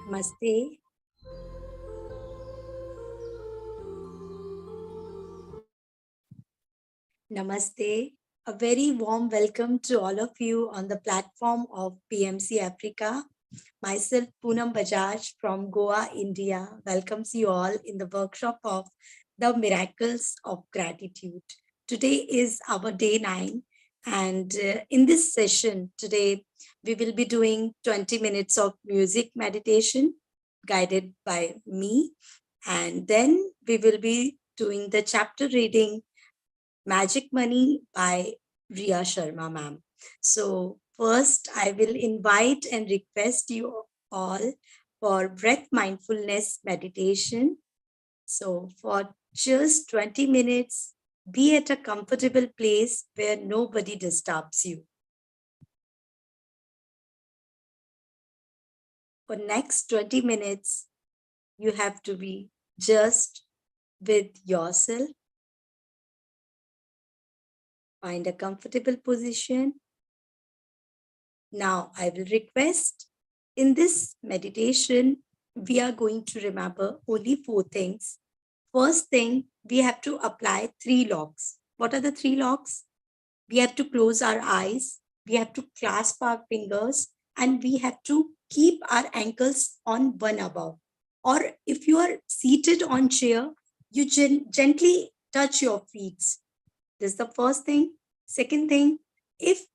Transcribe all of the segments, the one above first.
Namaste. Namaste. A very warm welcome to all of you on the platform of PMC Africa. Myself, Poonam Bajaj from Goa, India, welcomes you all in the workshop of the Miracles of Gratitude. Today is our day 9, and in this session today, we will be doing 20 minutes of music meditation guided by me, and then we will be doing the chapter reading Magic Money by Riya Sharma ma'am. So first I will invite and request you all for breath mindfulness meditation. So for just 20 minutes, be at a comfortable place where nobody disturbs you. For next 20 minutes, you have to be just with yourself. Find a comfortable position. Now, I will request in this meditation, we are going to remember only 4 things. First thing, we have to apply 3 locks. What are the 3 locks? We have to close our eyes, we have to clasp our fingers, and we have to keep our ankles on one above. Or if you are seated on chair, you gently touch your feet. This is the first thing. Second thing, if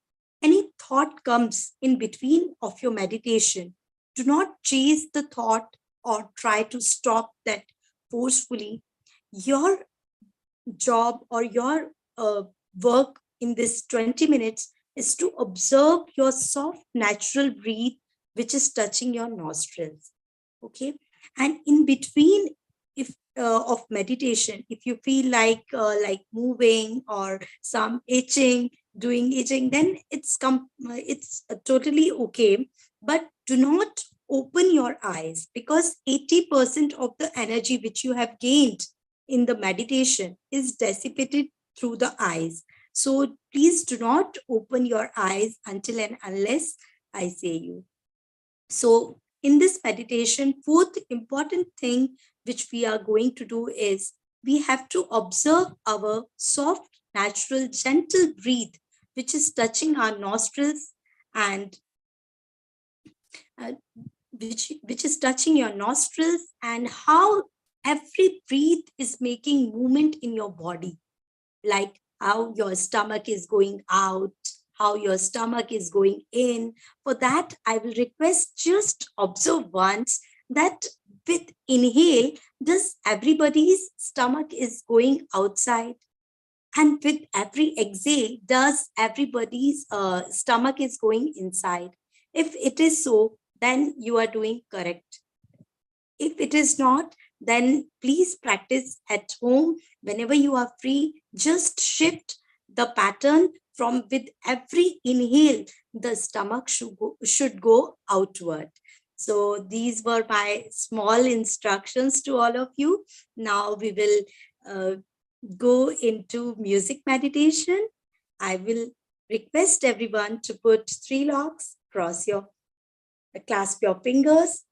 any thought comes in between of your meditation, do not chase the thought or try to stop that forcefully. Your job or your work in this 20 minutes is to observe your soft natural breath which is touching your nostrils. Okay, and in between if of meditation, if you feel like moving or some itching, doing itching, then it's totally okay, but do not open your eyes, because 80% of the energy which you have gained in the meditation is dissipated through the eyes. So please do not open your eyes until and unless I say you. So in this meditation, fourth important thing which we are going to do is we have to observe our soft, natural, gentle breath, which is touching our nostrils and which is touching your nostrils, and how every breath is making movement in your body, like how your stomach is going out, how your stomach is going in. For that, I will request just observe once that with inhale, does everybody's stomach is going outside? And with every exhale, does everybody's stomach is going inside? If it is so, then you are doing correct. If it is not, then please practice at home. Whenever you are free, just shift the pattern from with every inhale, the stomach should go outward. So these were my small instructions to all of you. Now we will go into music meditation. I will request everyone to put 3 locks, clasp your fingers,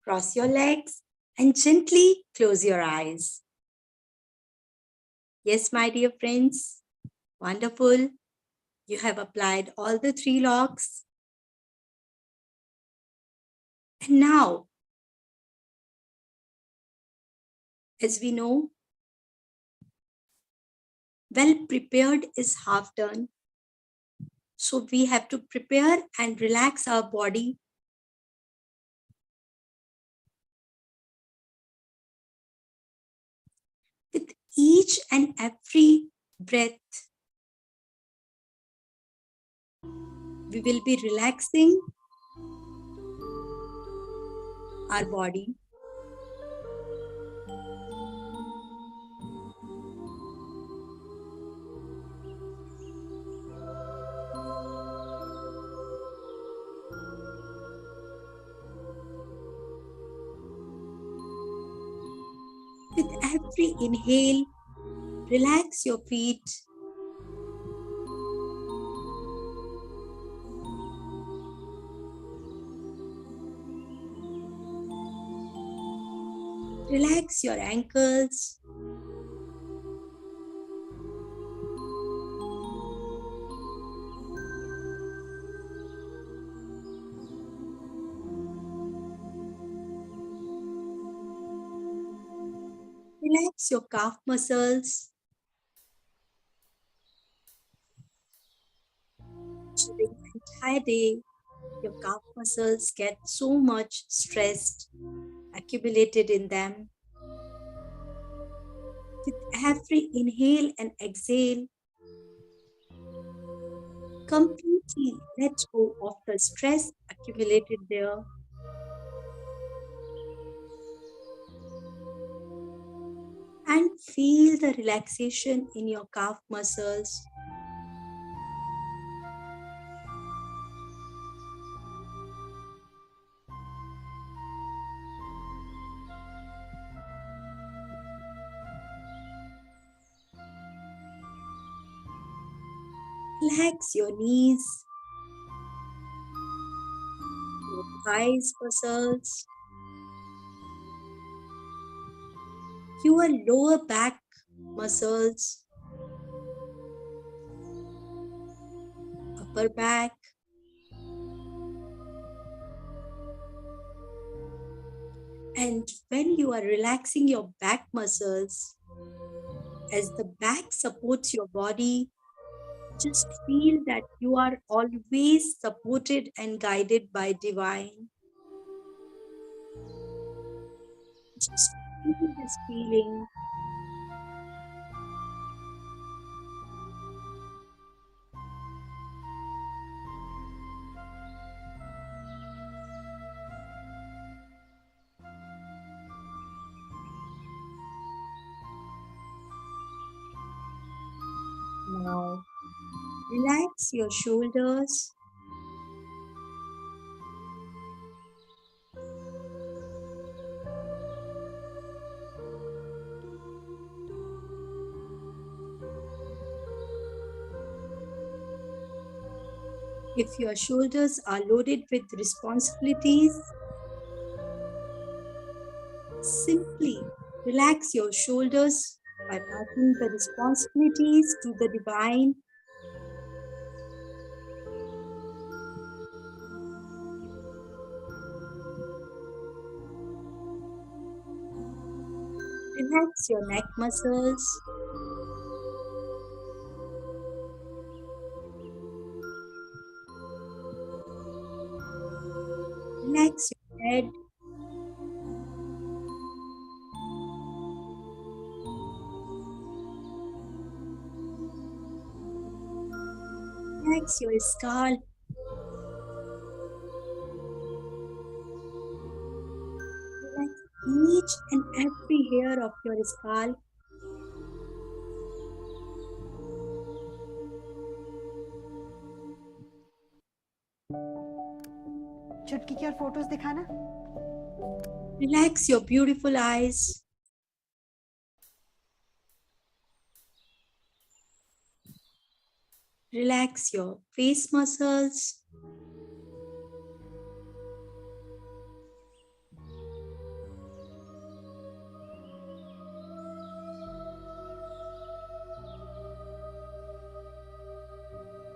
cross your legs, and gently close your eyes. Yes, my dear friends, wonderful. You have applied all the 3 locks. And now, as we know, well prepared is half done. So we have to prepare and relax our body. With each and every breath, we will be relaxing our body. With every inhale, relax your feet. Relax your ankles. Relax your calf muscles. During the entire day, your calf muscles get so much stressed accumulated in them. With every inhale and exhale, completely let go of the stress accumulated there and feel the relaxation in your calf muscles. Relax your knees, your thighs muscles, your lower back muscles, upper back, and when you are relaxing your back muscles, as the back supports your body, just feel that you are always supported and guided by divine. Just feel this feeling. Now, relax your shoulders. If your shoulders are loaded with responsibilities, simply relax your shoulders by passing the responsibilities to the divine. Relax your neck muscles. Relax your head. Relax your skull. Relax each and every hair of your skull. चुटकी की और photos दिखाना. Relax your beautiful eyes. Relax your face muscles.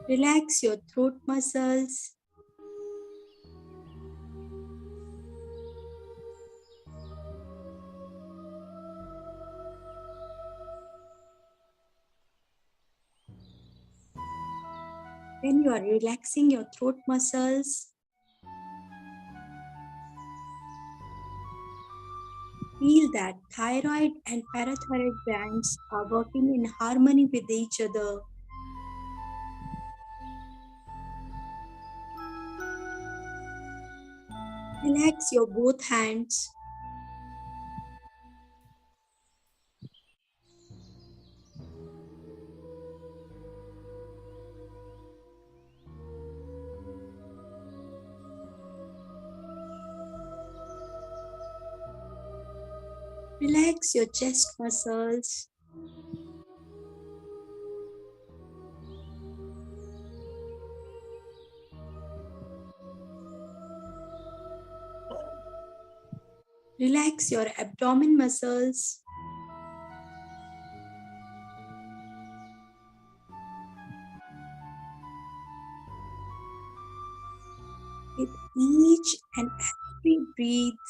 Relax your throat muscles. When you are relaxing your throat muscles, feel that thyroid and parathyroid glands are working in harmony with each other. Relax your both hands. Relax your chest muscles. Relax your abdomen muscles. With each and every breath,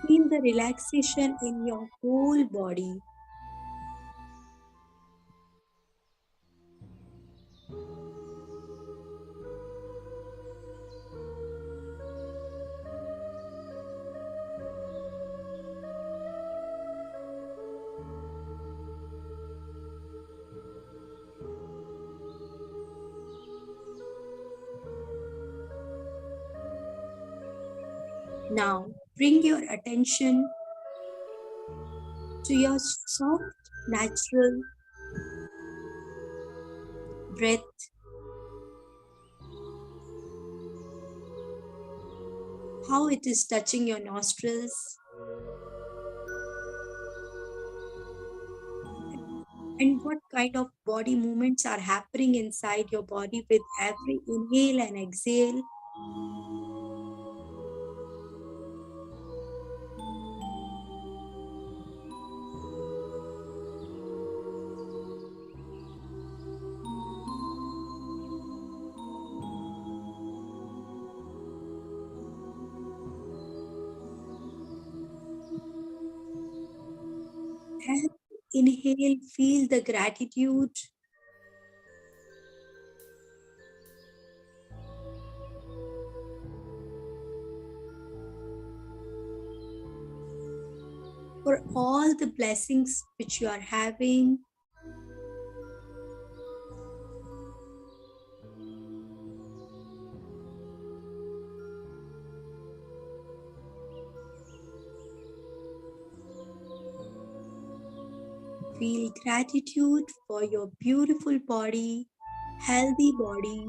feel the relaxation in your whole body. Now, bring your attention to your soft, natural breath, how it is touching your nostrils, and what kind of body movements are happening inside your body with every inhale and exhale. Every inhale, feel the gratitude. For all the blessings which you are having. Feel gratitude for your beautiful body, healthy body.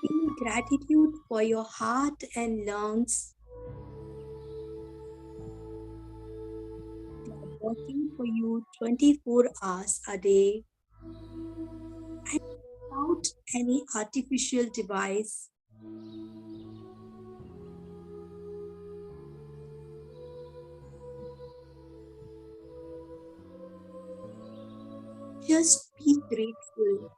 Feel gratitude for your heart and lungs. They are working for you 24 hours a day and without any artificial device. Just be grateful.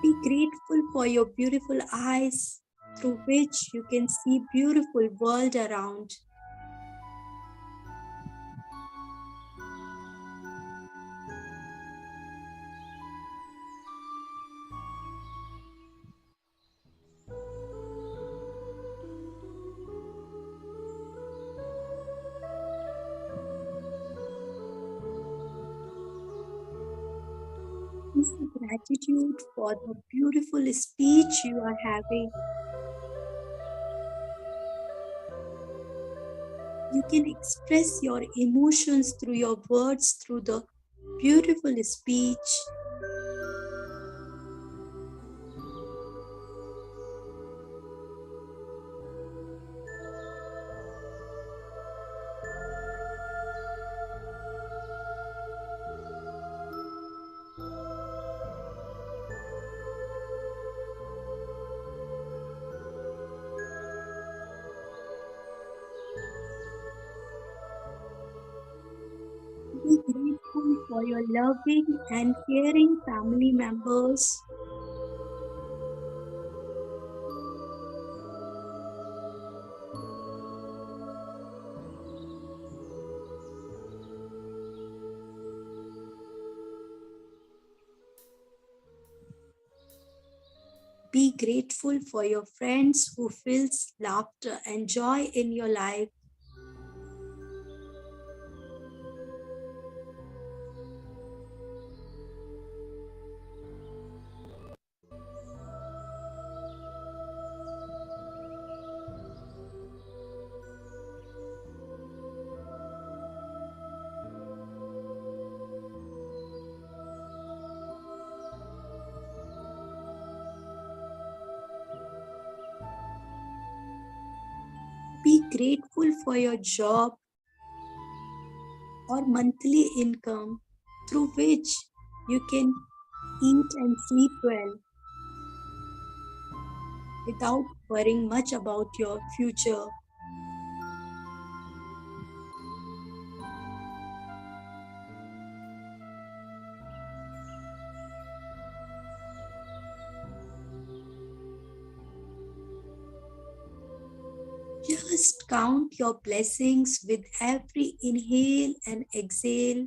Be grateful for your beautiful eyes through which you can see beautiful world around. Feel gratitude for the beautiful speech you are having. You can express your emotions through your words, through the beautiful speech. Be grateful for your loving and caring family members. Be grateful for your friends who feels laughter and joy in your life. Be grateful for your job or monthly income through which you can eat and sleep well without worrying much about your future. Just count your blessings with every inhale and exhale.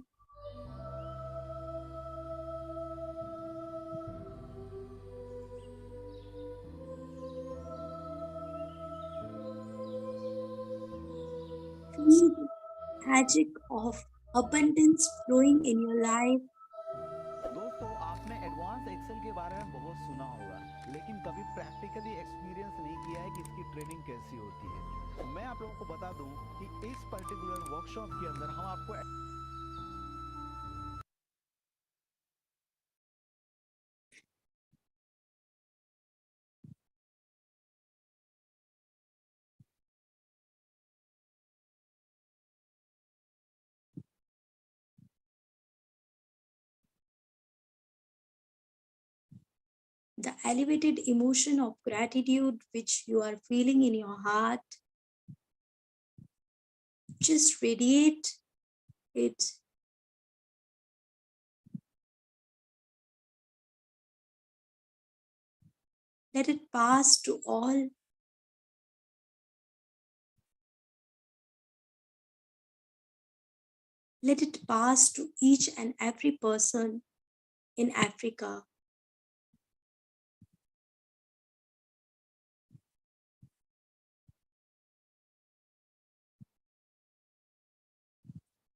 Feel the magic of abundance flowing in your life. दोस्तों आपने advance Excel के बारे में बहुत सुना होगा लेकिन कभी प्रैक्टिकली एक्सपीरियंस नहीं किया है कि इसकी ट्रेनिंग कैसी होती है। मैं आप लोगों को बता दूं कि इस पर्टिकुलर वर्कशॉप के अंदर हम आपको The elevated emotion of gratitude which you are feeling in your heart, just radiate it. Let it pass to all. Let it pass to each and every person in Africa.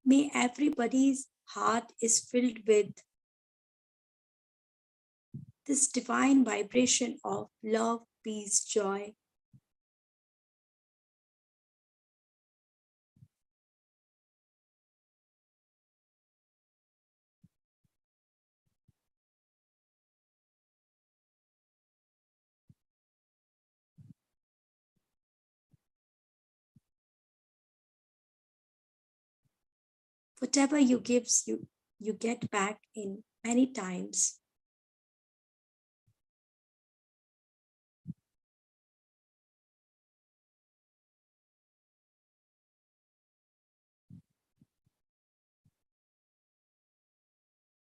May everybody's heart is filled with this divine vibration of love, peace, joy. Whatever you gives, you get back in many times.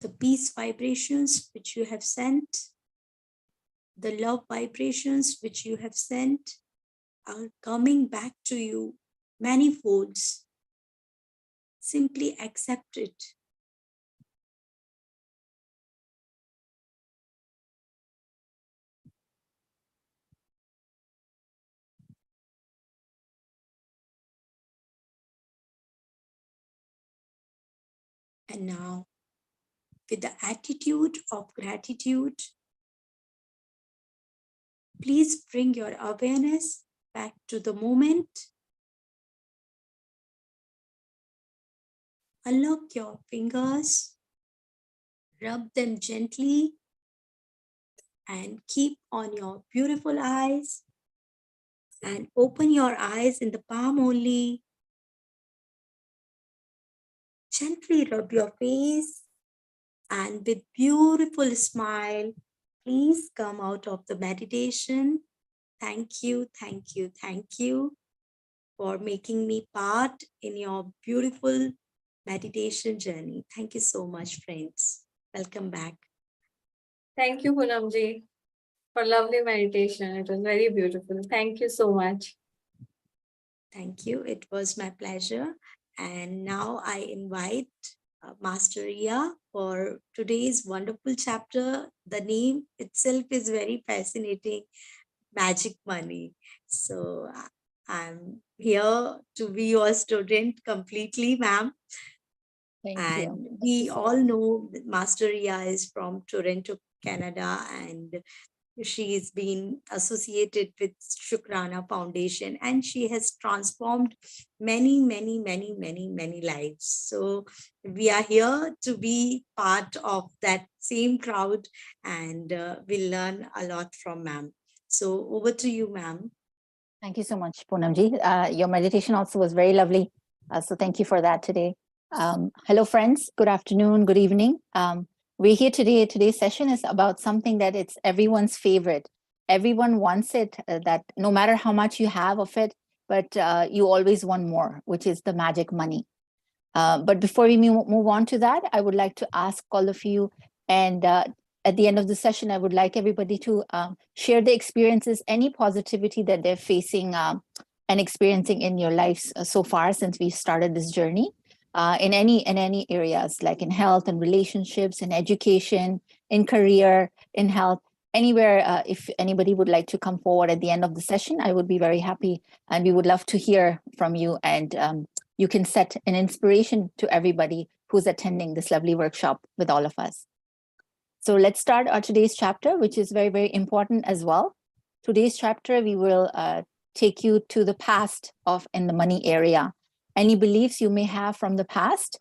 The peace vibrations which you have sent, the love vibrations which you have sent are coming back to you many folds. Simply accept it. And now, with the attitude of gratitude, please bring your awareness back to the moment. Unlock your fingers, rub them gently, and keep on your beautiful eyes. And open your eyes in the palm only. Gently rub your face, and with beautiful smile, please come out of the meditation. Thank you, thank you, thank you for making me part in your beautiful meditation journey. Thank you so much, friends. Welcome back. Thank you, Poonamji, for lovely meditation. It was very beautiful. Thank you so much. Thank you. It was my pleasure. And now I invite Master Ria for today's wonderful chapter. The name itself is very fascinating, Magic Money. So I'm here to be your student completely, ma'am. And we all know that Master Ria is from Toronto, Canada, and she's been associated with Shukrana Foundation, and she has transformed many, many, many, many, many lives. So we are here to be part of that same crowd, and we'll learn a lot from ma'am. So over to you, ma'am. Thank you so much, Poonamji. Your meditation also was very lovely. So thank you for that today. Hello, friends. Good afternoon, good evening. We're here today. Today's session is about something that it's everyone's favorite. Everyone wants it, that no matter how much you have of it, but you always want more, which is the magic money. But before we move on to that, I would like to ask all of you, and at the end of the session, I would like everybody to share the experiences, any positivity that they're facing and experiencing in your lives so far since we started this journey, in any areas, like in health and relationships, in education, in career, in health, anywhere. If anybody would like to come forward at the end of the session, I would be very happy, and we would love to hear from you, and you can set an inspiration to everybody who's attending this lovely workshop with all of us. So let's start our today's chapter, which is very, very important as well. Today's chapter, we will take you to the past in the money area. Any beliefs you may have from the past,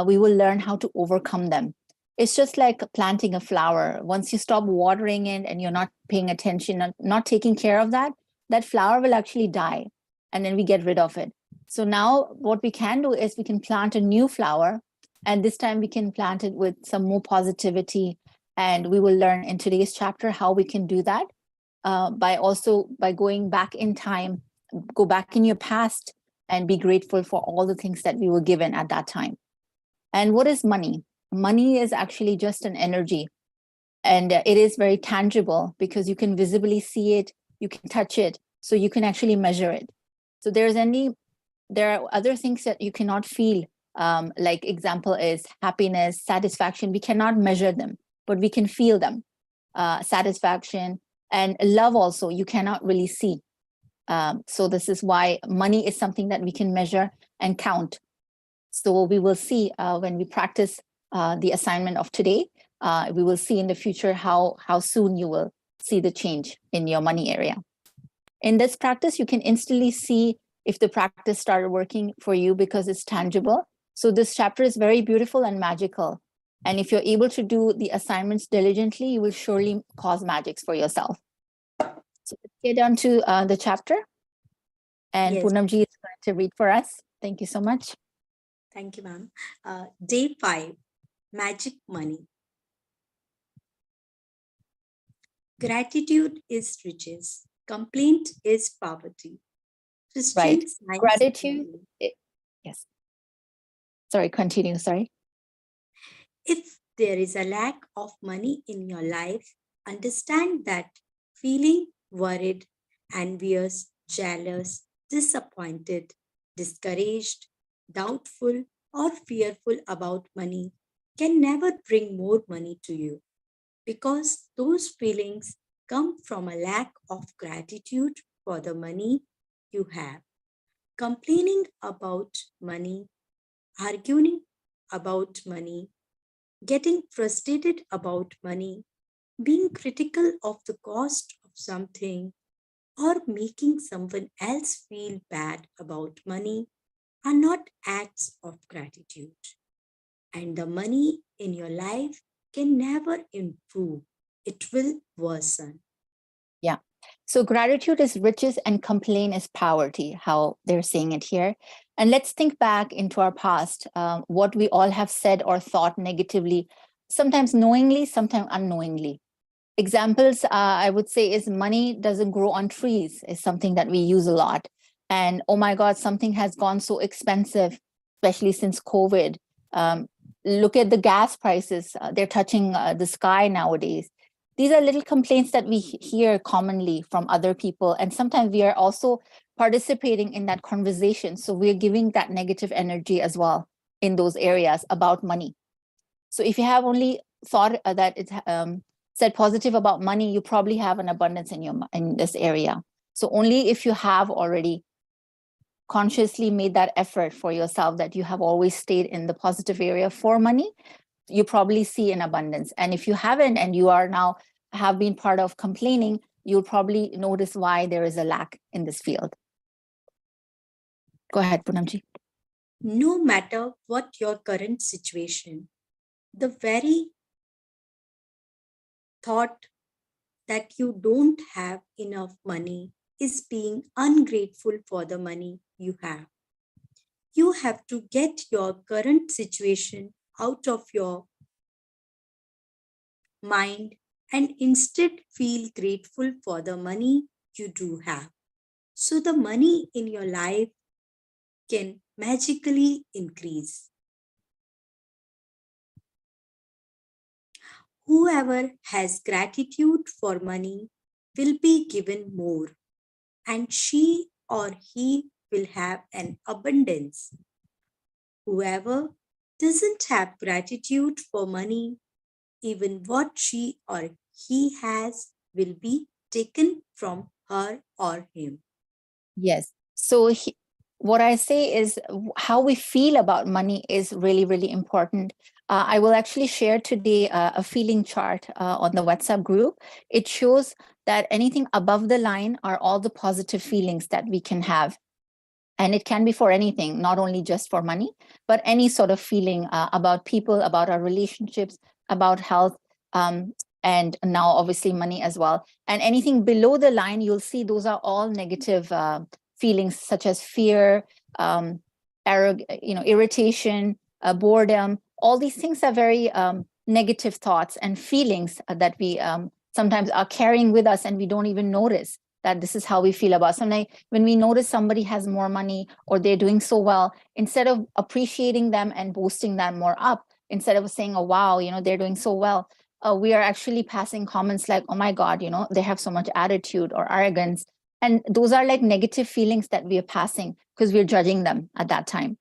we will learn how to overcome them. It's just like planting a flower. Once you stop watering it and you're not paying attention, not taking care of that, that flower will actually die, and then we get rid of it. So now what we can do is we can plant a new flower, and this time we can plant it with some more positivity. And we will learn in today's chapter how we can do that by going back in time, go back in your past and be grateful for all the things that we were given at that time. And what is money? Money is actually just an energy, and it is very tangible because you can visibly see it, you can touch it, so you can actually measure it. So there are other things that you cannot feel, like example is happiness, satisfaction. We cannot measure them, but we can feel them. Satisfaction and love also, you cannot really see. So this is why money is something that we can measure and count. So we will see when we practice the assignment of today, we will see in the future how soon you will see the change in your money area. In this practice, you can instantly see if the practice started working for you because it's tangible. So this chapter is very beautiful and magical. And if you're able to do the assignments diligently, you will surely cause magics for yourself. So let's get down to the chapter. And Yes. Poonamji is going to read for us. Thank you so much. Thank you, ma'am. Day 5, magic money. Gratitude is riches. Complaint is poverty. Right. Christian science. Gratitude. Yes. Sorry, continue. Sorry. If there is a lack of money in your life, understand that feeling worried, envious, jealous, disappointed, discouraged, doubtful, or fearful about money can never bring more money to you, because those feelings come from a lack of gratitude for the money you have. Complaining about money, arguing about money, getting frustrated about money, being critical of the cost of something, or making someone else feel bad about money are not acts of gratitude. And the money in your life can never improve, it will worsen. Yeah. So gratitude is riches and complaint is poverty, how they're saying it here. And let's think back into our past, what we all have said or thought negatively, sometimes knowingly, sometimes unknowingly. Examples, I would say, is money doesn't grow on trees is something that we use a lot. And oh my God, something has gone so expensive, especially since COVID. Look at the gas prices. They're touching the sky nowadays. These are little complaints that we hear commonly from other people. And sometimes we are also participating in that conversation. So we're giving that negative energy as well in those areas about money. So if you have only thought that it's said positive about money, you probably have an abundance in this area. So only if you have already consciously made that effort for yourself, that you have always stayed in the positive area for money, you probably see an abundance. And if you haven't, and you are now have been part of complaining, you'll probably notice why there is a lack in this field. Go ahead, Poonamji. No matter what your current situation, the very thought that you don't have enough money is being ungrateful for the money you have. You have to get your current situation out of your mind and instead feel grateful for the money you do have. So the money in your life can magically increase. Whoever has gratitude for money will be given more, and she or he will have an abundance. Whoever doesn't have gratitude for money, even what she or he has will be taken from her or him. Yes. So what I say is how we feel about money is really, really important. I will actually share today a feeling chart on the WhatsApp group. It shows that anything above the line are all the positive feelings that we can have. And it can be for anything, not only just for money, but any sort of feeling about people, about our relationships, about health, and now obviously money as well. And anything below the line, you'll see those are all negative feelings such as fear, irritation, boredom. All these things are very negative thoughts and feelings that we sometimes are carrying with us, and we don't even notice that this is how we feel about something. When we notice somebody has more money or they're doing so well, instead of appreciating them and boosting them more up, instead of saying, oh, wow, they're doing so well, we are actually passing comments like, oh my God, they have so much attitude or arrogance. And those are like negative feelings that we are passing because we're judging them at that time.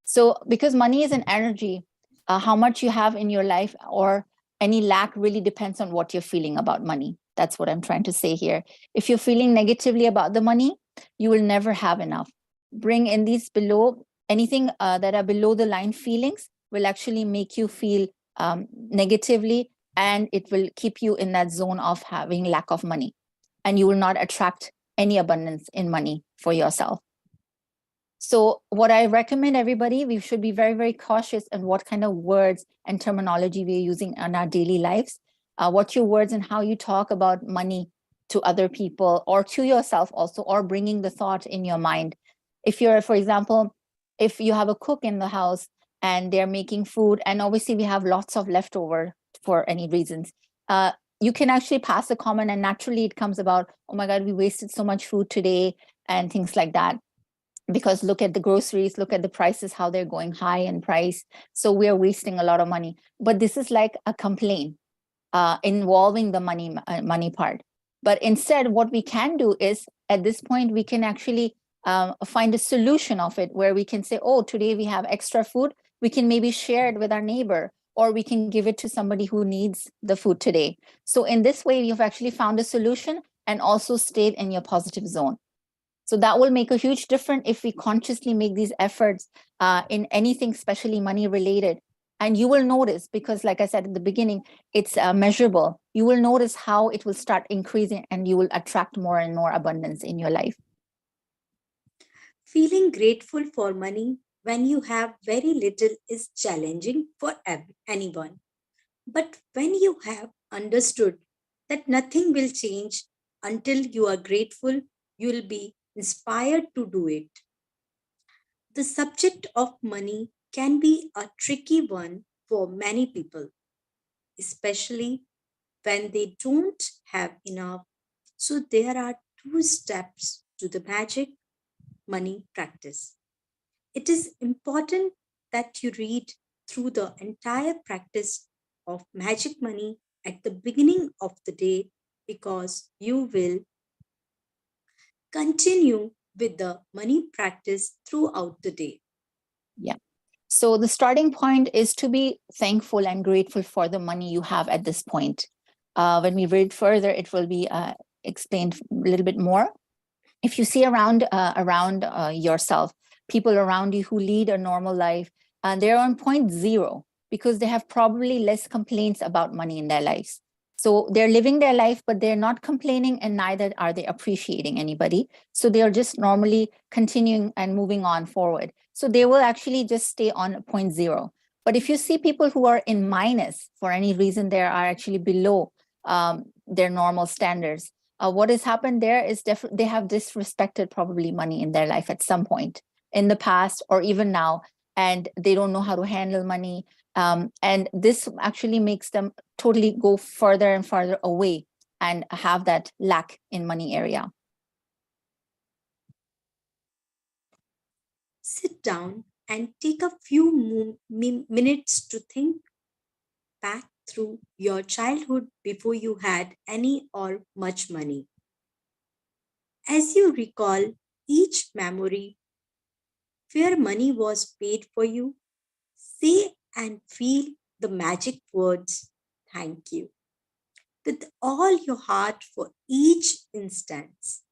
So because money is an energy, how much you have in your life or any lack really depends on what you're feeling about money. That's what I'm trying to say here. If you're feeling negatively about the money, you will never have enough. Bring in these below, anything that are below the line feelings will actually make you feel negatively, and it will keep you in that zone of having lack of money. And you will not attract any abundance in money for yourself. So what I recommend everybody, we should be very, very cautious in what kind of words and terminology we're using in our daily lives. What your words and how you talk about money to other people or to yourself also, or bringing the thought in your mind. If you're, for example, if you have a cook in the house and they're making food, and obviously we have lots of leftover for any reasons, you can actually pass a comment and naturally it comes about, oh my God, we wasted so much food today and things like that. Because look at the groceries, look at the prices, how they're going high in price. So we're wasting a lot of money. But this is like a complaint involving the money part. But instead, what we can do is at this point, we can actually find a solution of it where we can say, oh, today we have extra food. We can maybe share it with our neighbor, or we can give it to somebody who needs the food today. So in this way, you've actually found a solution and also stayed in your positive zone. So that will make a huge difference if we consciously make these efforts in anything, especially money related. And you will notice, because like I said at the beginning, it's measurable. You will notice how it will start increasing and you will attract more and more abundance in your life. Feeling grateful for money when you have very little is challenging for anyone. But when you have understood that nothing will change until you are grateful, you will be inspired to do it. The subject of money can be a tricky one for many people, especially when they don't have enough. So there are 2 steps to the magic money practice. It is important that you read through the entire practice of magic money at the beginning of the day, because you will continue with the money practice throughout the day. Yeah. So the starting point is to be thankful and grateful for the money you have at this point. When we read further, it will be explained a little bit more. If you see around yourself, people around you who lead a normal life, they're on point zero because they have probably less complaints about money in their lives. So they're living their life, but they're not complaining, and neither are they appreciating anybody. So they're just normally continuing and moving on forward. So they will actually just stay on point zero. But if you see people who are in minus for any reason, they are actually below their normal standards. what has happened there is they have disrespected probably money in their life at some point in the past or even now, and they don't know how to handle money. And this actually makes them totally go further and farther away and have that lack in money area. Sit down and take a few minutes to think back through your childhood before you had any or much money. As you recall each memory where money was paid for you, say and feel the magic words, thank you, with all your heart for each instance.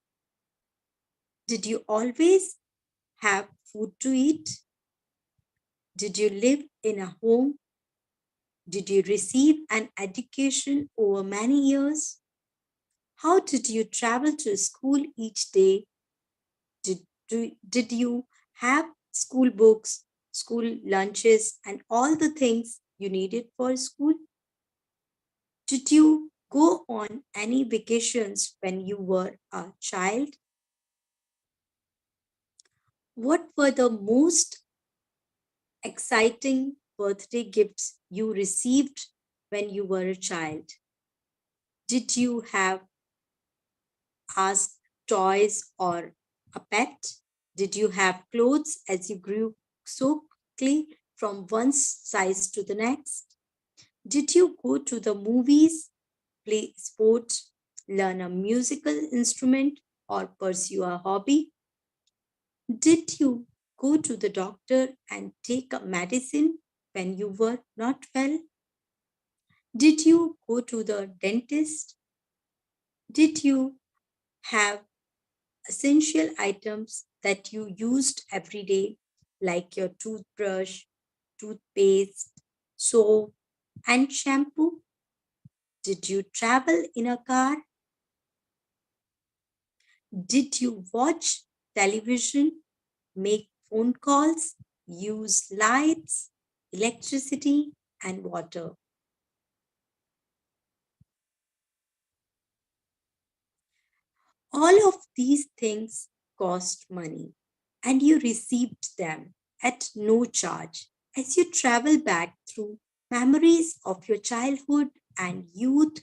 Did you always have food to eat? Did you live in a home? Did you receive an education over many years? How did you travel to school each day? Did you have school books, school lunches, and all the things you needed for school? Did you go on any vacations when you were a child? What were the most exciting birthday gifts you received when you were a child? Did you have asked toys or a pet? Did you have clothes as you grew so quickly from one size to the next? Did you go to the movies, play sports, learn a musical instrument, or pursue a hobby? Did you go to the doctor and take a medicine when you were not well? Did you go to the dentist? Did you have essential items that you used every day, like your toothbrush, toothpaste, soap, and shampoo? Did you travel in a car? Did you watch television, make phone calls, use lights, electricity, and water? All of these things cost money, and you received them at no charge. As you travel back through memories of your childhood and youth,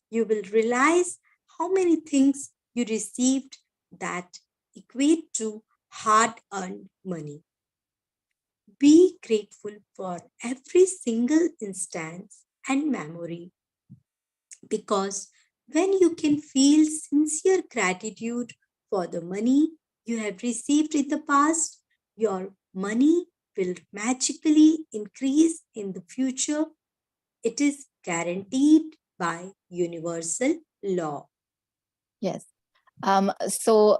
you will realize how many things you received that equate to hard-earned money. Be grateful for every single instance and memory, because when you can feel sincere gratitude for the money you have received in the past, your money will magically increase in the future. It is guaranteed by universal law. Yes. So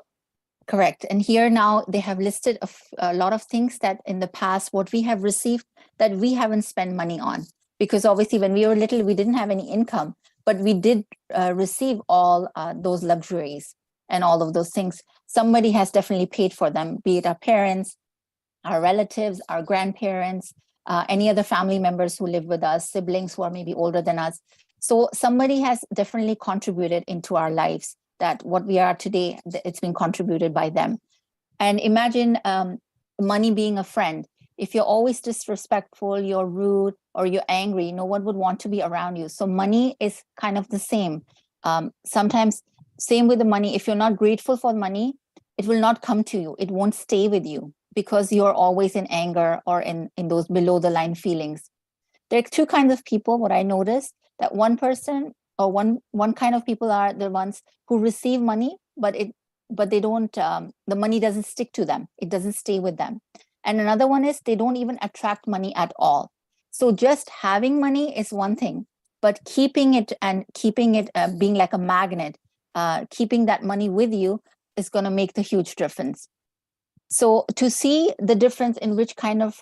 correct. And here now they have listed a lot of things that in the past, what we have received that we haven't spent money on. Because obviously when we were little, we didn't have any income, but we did receive all those luxuries and all of those things. Somebody has definitely paid for them, be it our parents, our relatives, our grandparents, any other family members who live with us, siblings who are maybe older than us. So somebody has definitely contributed into our lives, that what we are today, it's been contributed by them. And imagine money being a friend. If you're always disrespectful, you're rude, or you're angry, no one would want to be around you. So money is kind of the same. Sometimes, same with the money, if you're not grateful for money, it will not come to you. It won't stay with you because you're always in anger or in those below the line feelings. There are two kinds of people, what I noticed, that one person or one kind of people are the ones who receive money, but they don't, the money doesn't stick to them. It doesn't stay with them. And another one is they don't even attract money at all. So just having money is one thing, but keeping it being like a magnet, keeping that money with you is going to make the huge difference. So to see the difference in which kind of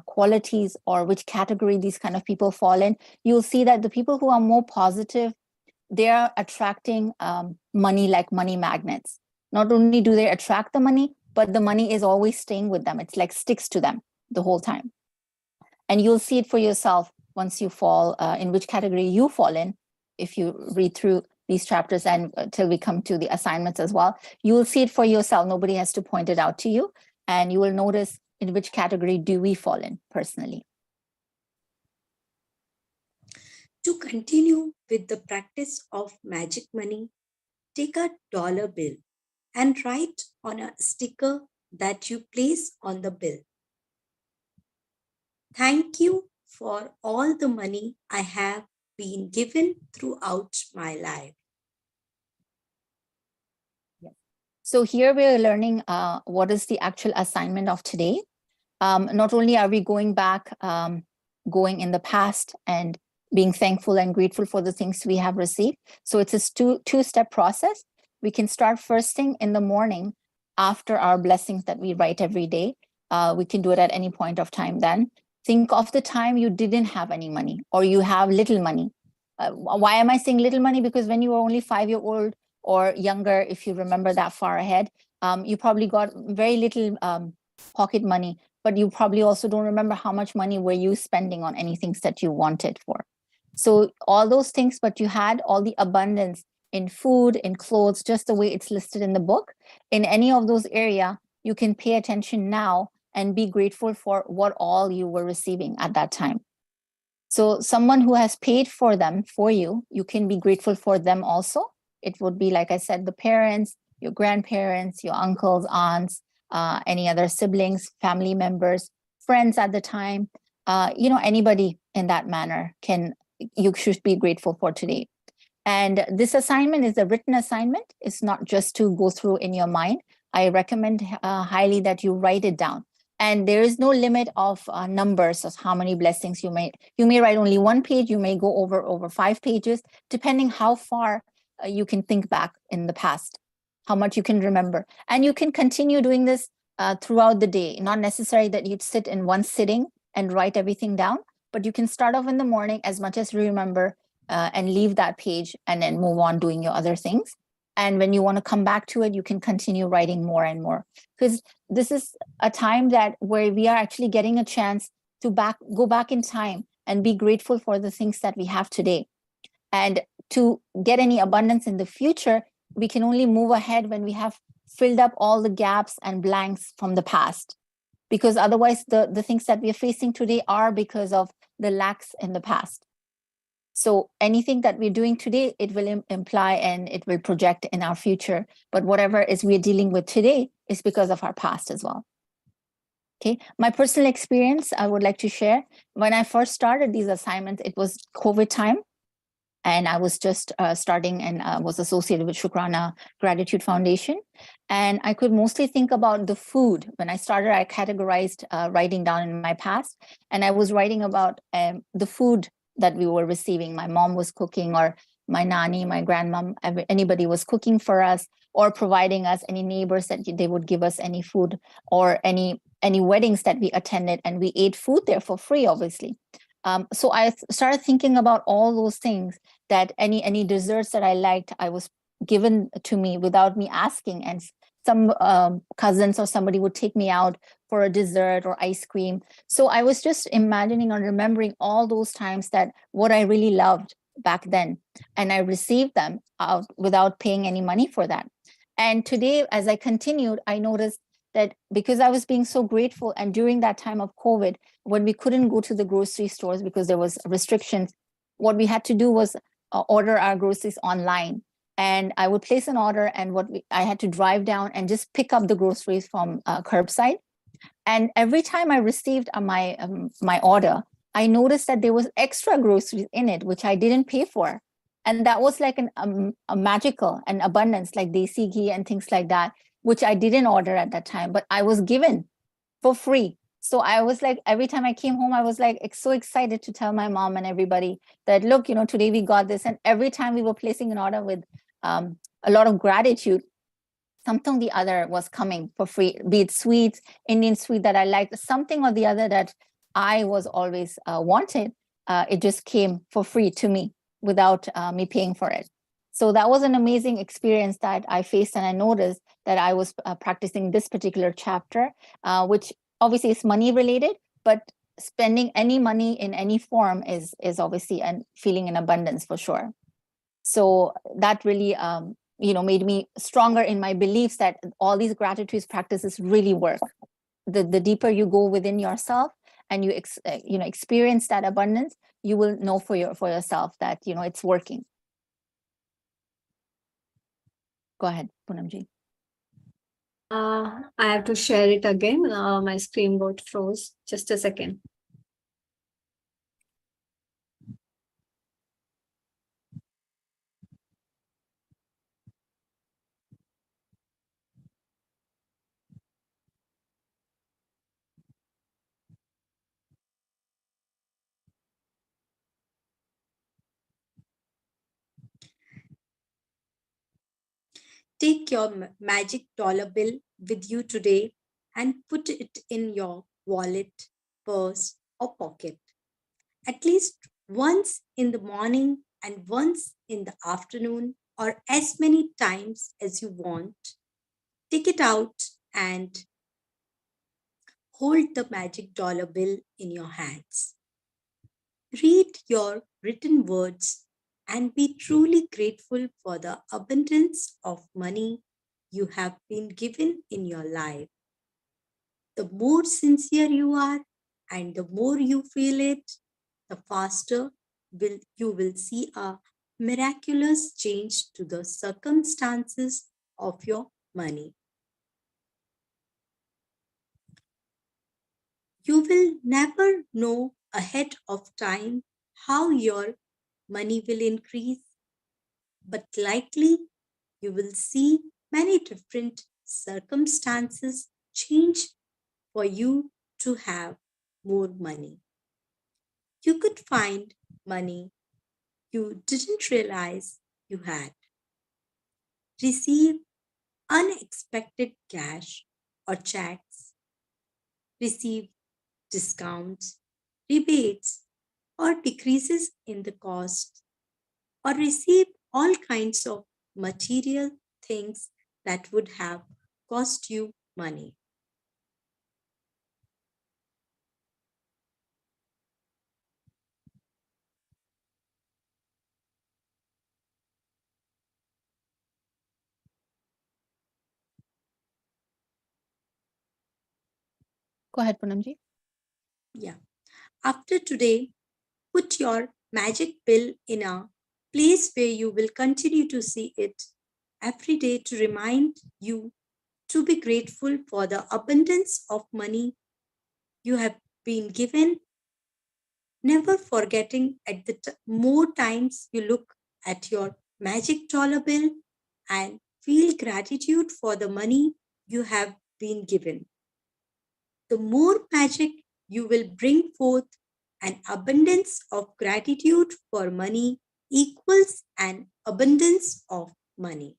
qualities or which category these kind of people fall in, you'll see that the people who are more positive, they are attracting money like money magnets. Not only do they attract the money, but the money is always staying with them. It's like sticks to them the whole time. And you'll see it for yourself once you fall in which category you fall in. If you read through these chapters and till we come to the assignments as well. You will see it for yourself. Nobody has to point it out to you. And you will notice in which category do we fall in personally. To continue with the practice of magic money, take a dollar bill and write on a sticker that you place on the bill. Thank you for all the money I have been given throughout my life. So here we are learning what is the actual assignment of today. Not only are we going back, going in the past and being thankful and grateful for the things we have received. So it's a two-step process. We can start first thing in the morning after our blessings that we write every day. We can do it at any point of time then. Think of the time you didn't have any money or you have little money. Why am I saying little money? Because when you were only 5-year-old or younger, if you remember that far ahead, you probably got very little pocket money, but you probably also don't remember how much money were you spending on any things that you wanted for. So all those things, but you had all the abundance in food, in clothes, just the way it's listed in the book. In any of those areas, you can pay attention now and be grateful for what all you were receiving at that time. So someone who has paid for them for you, you can be grateful for them also. It would be, like I said, the parents, your grandparents, your uncles, aunts, any other siblings, family members, friends at the time, anybody in that manner you should be grateful for today. And this assignment is a written assignment. It's not just to go through in your mind. I recommend highly that you write it down. And there is no limit of numbers of how many blessings you may write only 1 page, you may go over 5 pages, depending how far you can think back in the past, how much you can remember. And you can continue doing this throughout the day, not necessary that you'd sit in one sitting and write everything down, but you can start off in the morning as much as you remember and leave that page and then move on doing your other things. And when you want to come back to it, you can continue writing more and more, because this is a time where we are actually getting a chance to go back in time and be grateful for the things that we have today. And to get any abundance in the future, we can only move ahead when we have filled up all the gaps and blanks from the past, because otherwise the things that we are facing today are because of the lacks in the past. So anything that we're doing today, it will imply and it will project in our future. But whatever we're dealing with today is because of our past as well. Okay, my personal experience, I would like to share. When I first started these assignments, it was COVID time. And I was just starting and was associated with Shukrana Gratitude Foundation. And I could mostly think about the food. When I started, I categorized writing down in my past. And I was writing about the food that we were receiving. My mom was cooking, or my nanny, my grandmom, anybody was cooking for us, or providing us, any neighbors that they would give us any food, or any weddings that we attended, and we ate food there for free, obviously. So I started thinking about all those things, that any desserts that I liked, I was given to me without me asking. And some cousins or somebody would take me out for a dessert or ice cream. So I was just imagining or remembering all those times that what I really loved back then. And I received them out without paying any money for that. And today, as I continued, I noticed that because I was being so grateful, and during that time of COVID, when we couldn't go to the grocery stores because there was restrictions, what we had to do was order our groceries online. And I would place an order, and I had to drive down and just pick up the groceries from curbside. And every time I received my order, I noticed that there was extra groceries in it, which I didn't pay for. And that was like a magical, an abundance, like desi ghee and things like that, which I didn't order at that time, but I was given for free. So I was like, every time I came home, I was like so excited to tell my mom and everybody that, look, today we got this. And every time we were placing an order with a lot of gratitude, something or the other was coming for free, be it sweets, Indian sweet that I liked, something or the other that I was always wanted. It just came for free to me without me paying for it. So that was an amazing experience that I faced, and I noticed that I was practicing this particular chapter, which obviously is money related, but spending any money in any form is obviously feeling in abundance for sure. So that really, made me stronger in my beliefs that all these gratitude practices really work. The deeper you go within yourself and you experience that abundance, you will know for yourself that it's working. Go ahead, Poonamji. I have to share it again. My screen got froze. Just a second. Take your magic dollar bill with you today and put it in your wallet, purse, or pocket. At least once in the morning and once in the afternoon, or as many times as you want. Take it out and hold the magic dollar bill in your hands. Read your written words and be truly grateful for the abundance of money you have been given in your life. The more sincere you are and the more you feel it, the faster you will see a miraculous change to the circumstances of your money. You will never know ahead of time how your money will increase, but likely you will see many different circumstances change for you to have more money. You could find money you didn't realize you had, receive unexpected cash or checks, receive discounts, rebates, or decreases in the cost, or receive all kinds of material things that would have cost you money. Go ahead, Poonamji. Yeah. After today, put your magic bill in a place where you will continue to see it every day to remind you to be grateful for the abundance of money you have been given. Never forgetting at the more times you look at your magic dollar bill and feel gratitude for the money you have been given. The more magic you will bring forth, an abundance of gratitude for money equals an abundance of money.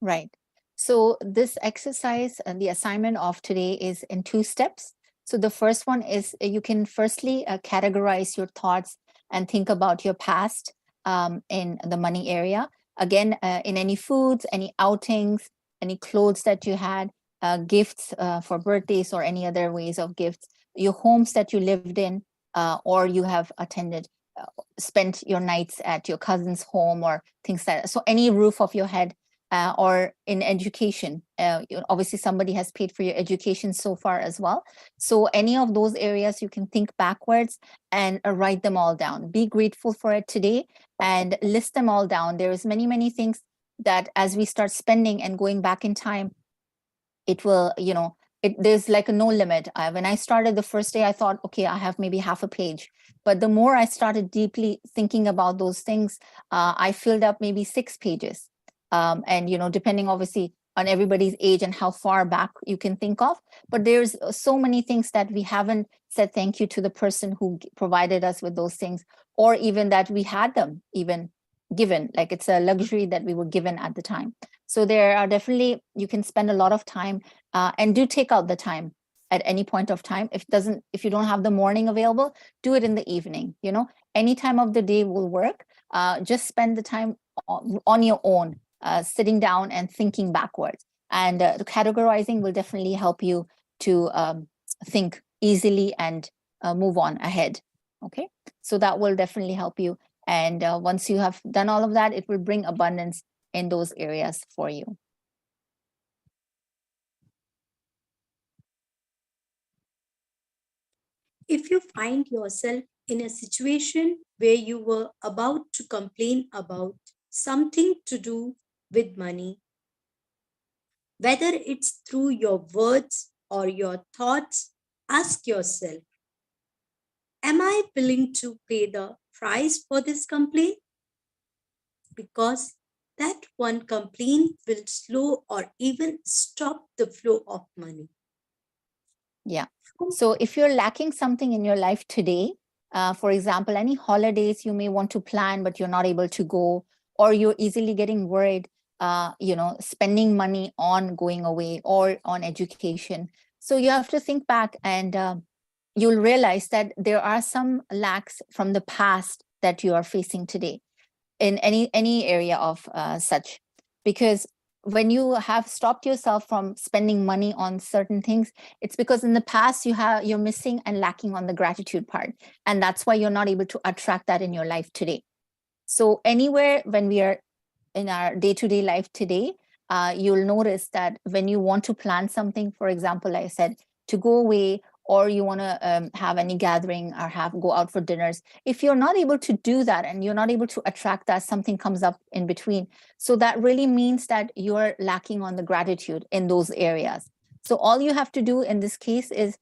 Right. So this exercise and the assignment of today is in 2 steps. So the first one is you can firstly categorize your thoughts and think about your past in the money area. Again, in any foods, any outings, any clothes that you had, gifts for birthdays or any other ways of gifts, your homes that you lived in or you have attended, spent your nights at your cousin's home or things like that. So any roof of your head, or in education, obviously somebody has paid for your education so far as well. So any of those areas you can think backwards and write them all down. Be grateful for it today and list them all down. There's many things that as we start spending and going back in time, it will, there's like a no limit. When I started the first day, I thought, okay, I have maybe half a page. But the more I started deeply thinking about those things, I filled up maybe 6 pages. And depending obviously on everybody's age and how far back you can think of, but there's so many things that we haven't said thank you to the person who provided us with those things, or even that we had them even given, like it's a luxury that we were given at the time. So there are definitely, you can spend a lot of time and do take out the time at any point of time. If you don't have the morning available, do it in the evening. Any time of the day will work. Just spend the time on your own, sitting down and thinking backwards. And categorizing will definitely help you to think easily and move on ahead. Okay, so that will definitely help you. And once you have done all of that, it will bring abundance in those areas for you. If you find yourself in a situation where you were about to complain about something to do with money, whether it's through your words or your thoughts, ask yourself, am I willing to pay the price for this complaint? Because that one complaint will slow or even stop the flow of money. Yeah. So if you're lacking something in your life today, for example, any holidays you may want to plan, but you're not able to go, or you're easily getting worried, spending money on going away or on education. So you have to think back, and you'll realize that there are some lacks from the past that you are facing today in any area of such. Because when you have stopped yourself from spending money on certain things, it's because in the past you're missing and lacking on the gratitude part, and that's why you're not able to attract that in your life today. So anywhere when we are in our day-to-day life today, you'll notice that when you want to plan something, for example, like I said, to go away, or you want to have any gathering or go out for dinners, if you're not able to do that and you're not able to attract that, something comes up in between. So that really means that you're lacking on the gratitude in those areas. So all you have to do in this case is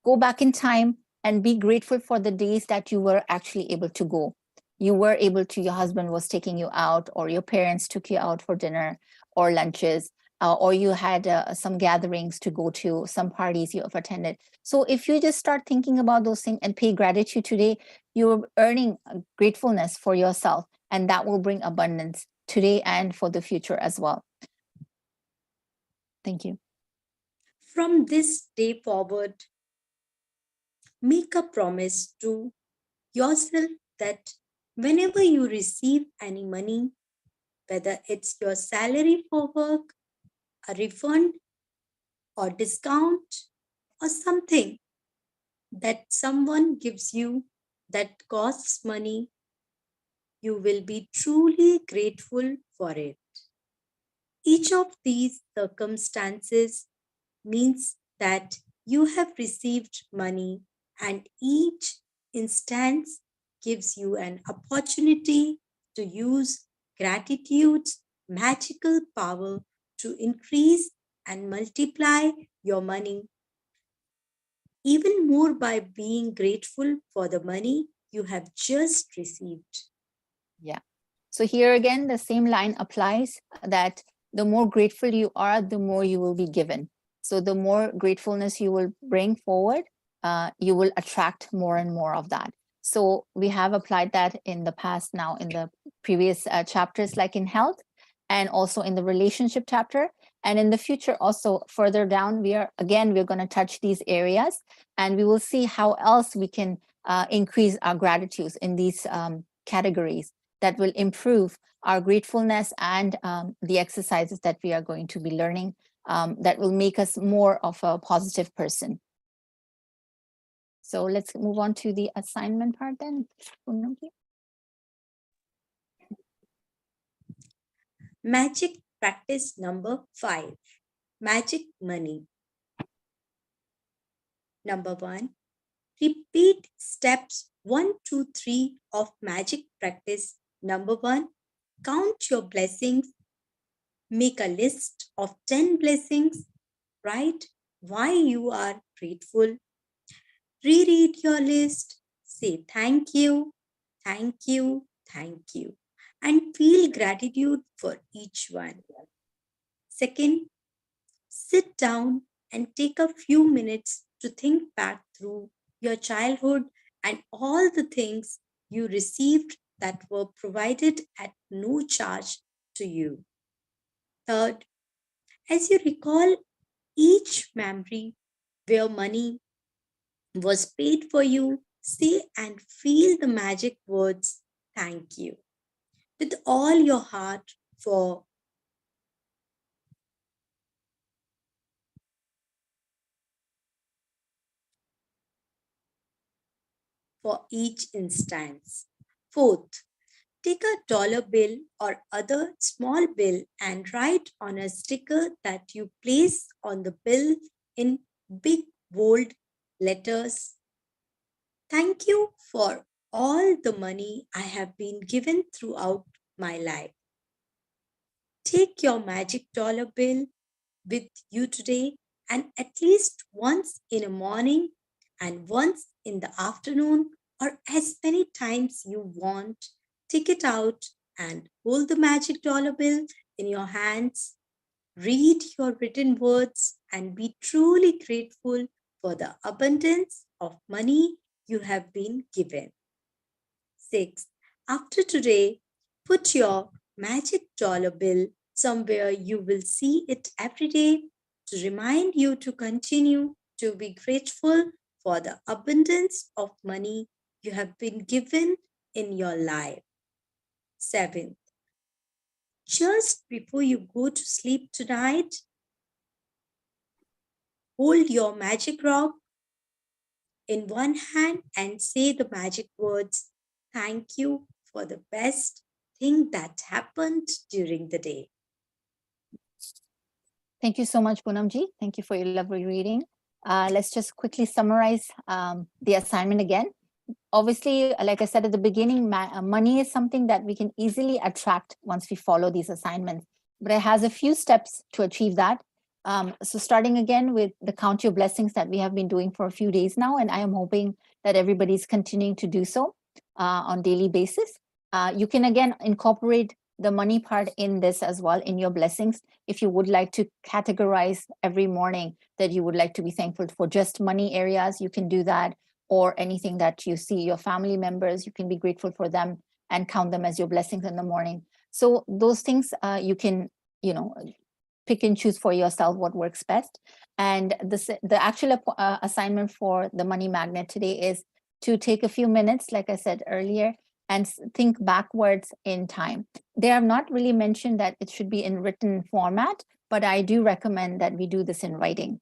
go back in time and be grateful for the days that you were actually able to go. You were able to, your husband was taking you out, or your parents took you out for dinner or lunches, or you had some gatherings to go to, some parties you have attended. So if you just start thinking about those things and pay gratitude today, you're earning gratefulness for yourself, and that will bring abundance today and for the future as well. Thank you. From this day forward, make a promise to yourself that whenever you receive any money, whether it's your salary for work, a refund, or discount, or something that someone gives you that costs money, you will be truly grateful for it. Each of these circumstances means that you have received money, and each instance gives you an opportunity to use gratitude's magical power to increase and multiply your money even more by being grateful for the money you have just received. Yeah. So here again, the same line applies, that the more grateful you are, the more you will be given. So the more gratefulness you will bring forward, you will attract more and more of that. So we have applied that in the past, now in the previous chapters, like in health, and also in the relationship chapter. And in the future, also further down, we're going to touch these areas, and we will see how else we can increase our gratitudes in these categories that will improve our gratefulness, and the exercises that we are going to be learning that will make us more of a positive person. So let's move on to the assignment part then. Magic practice number 5, magic money. Number 1, repeat steps 1, 2, 3 of magic practice. Number 1, count your blessings. Make a list of 10 blessings. Write why you are grateful. Reread your list. Say thank you, thank you, thank you, and feel gratitude for each one. Second, sit down and take a few minutes to think back through your childhood and all the things you received that were provided at no charge to you. Third, as you recall each memory where money was paid for you, say and feel the magic words, thank you, with all your heart for each instance. Fourth, Take a dollar bill or other small bill and write on a sticker that you place on the bill in big bold letters. Thank you for all the money I have been given throughout my life. Take your magic dollar bill with you today, and at least once in the morning and once in the afternoon, or as many times you want, take it out and hold the magic dollar bill in your hands. Read your written words and be truly grateful for the abundance of money you have been given. 6. After today, put your magic dollar bill somewhere you will see it every day to remind you to continue to be grateful for the abundance of money you have been given in your life. 7. Just before you go to sleep tonight, hold your magic rock in one hand and say the magic words, "Thank you for the best thing that happened during the day." Thank you so much, Poonamji. Thank you for your lovely reading. Let's just quickly summarize the assignment again. Obviously, like I said at the beginning, money is something that we can easily attract once we follow these assignments, but it has a few steps to achieve that. So starting again with the Count Your Blessings that we have been doing for a few days now, and I am hoping that everybody's continuing to do so on daily basis. You can again incorporate the money part in this as well in your blessings. If you would like to categorize every morning that you would like to be thankful for just money areas, you can do that, or anything that you see your family members, you can be grateful for them and count them as your blessings in the morning. So those things you can, pick and choose for yourself what works best. And the actual assignment for the money magnet today is to take a few minutes, like I said earlier, and think backwards in time. They have not really mentioned that it should be in written format, but I do recommend that we do this in writing.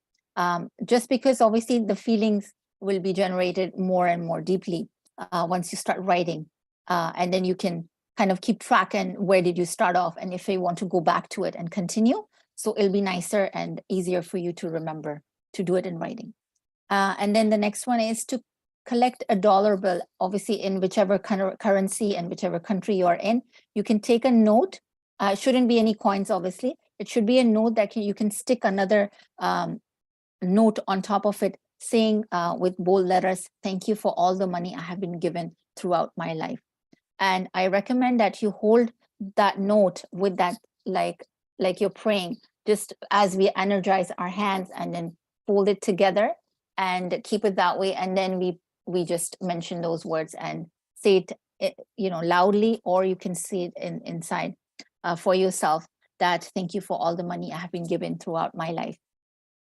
Just because obviously the feelings will be generated more and more deeply once you start writing. And then you can kind of keep track and where did you start off, and if you want to go back to it and continue. So it'll be nicer and easier for you to remember to do it in writing. And then the next one is to collect a dollar bill, obviously in whichever currency and whichever country you are in. You can take a note. It shouldn't be any coins, obviously. It should be a note that you can stick another note on top of it saying with bold letters, "Thank you for all the money I have been given throughout my life." And I recommend that you hold that note with that, like you're praying, just as we energize our hands, and then fold it together and keep it that way. And then we just mention those words and say it, loudly, or you can say it inside for yourself, that "Thank you for all the money I have been given throughout my life."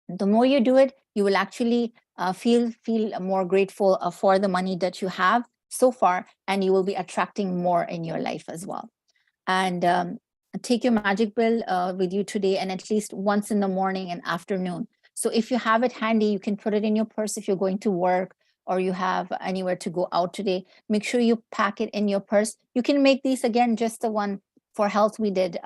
The more you do it, you will actually feel more grateful for the money that you have so far, and you will be attracting more in your life as well. And take your magic bill with you today, and at least once in the morning and afternoon. So if you have it handy, you can put it in your purse if you're going to work or you have anywhere to go out today. Make sure you pack it in your purse. You can make these, again, just the one for health we did.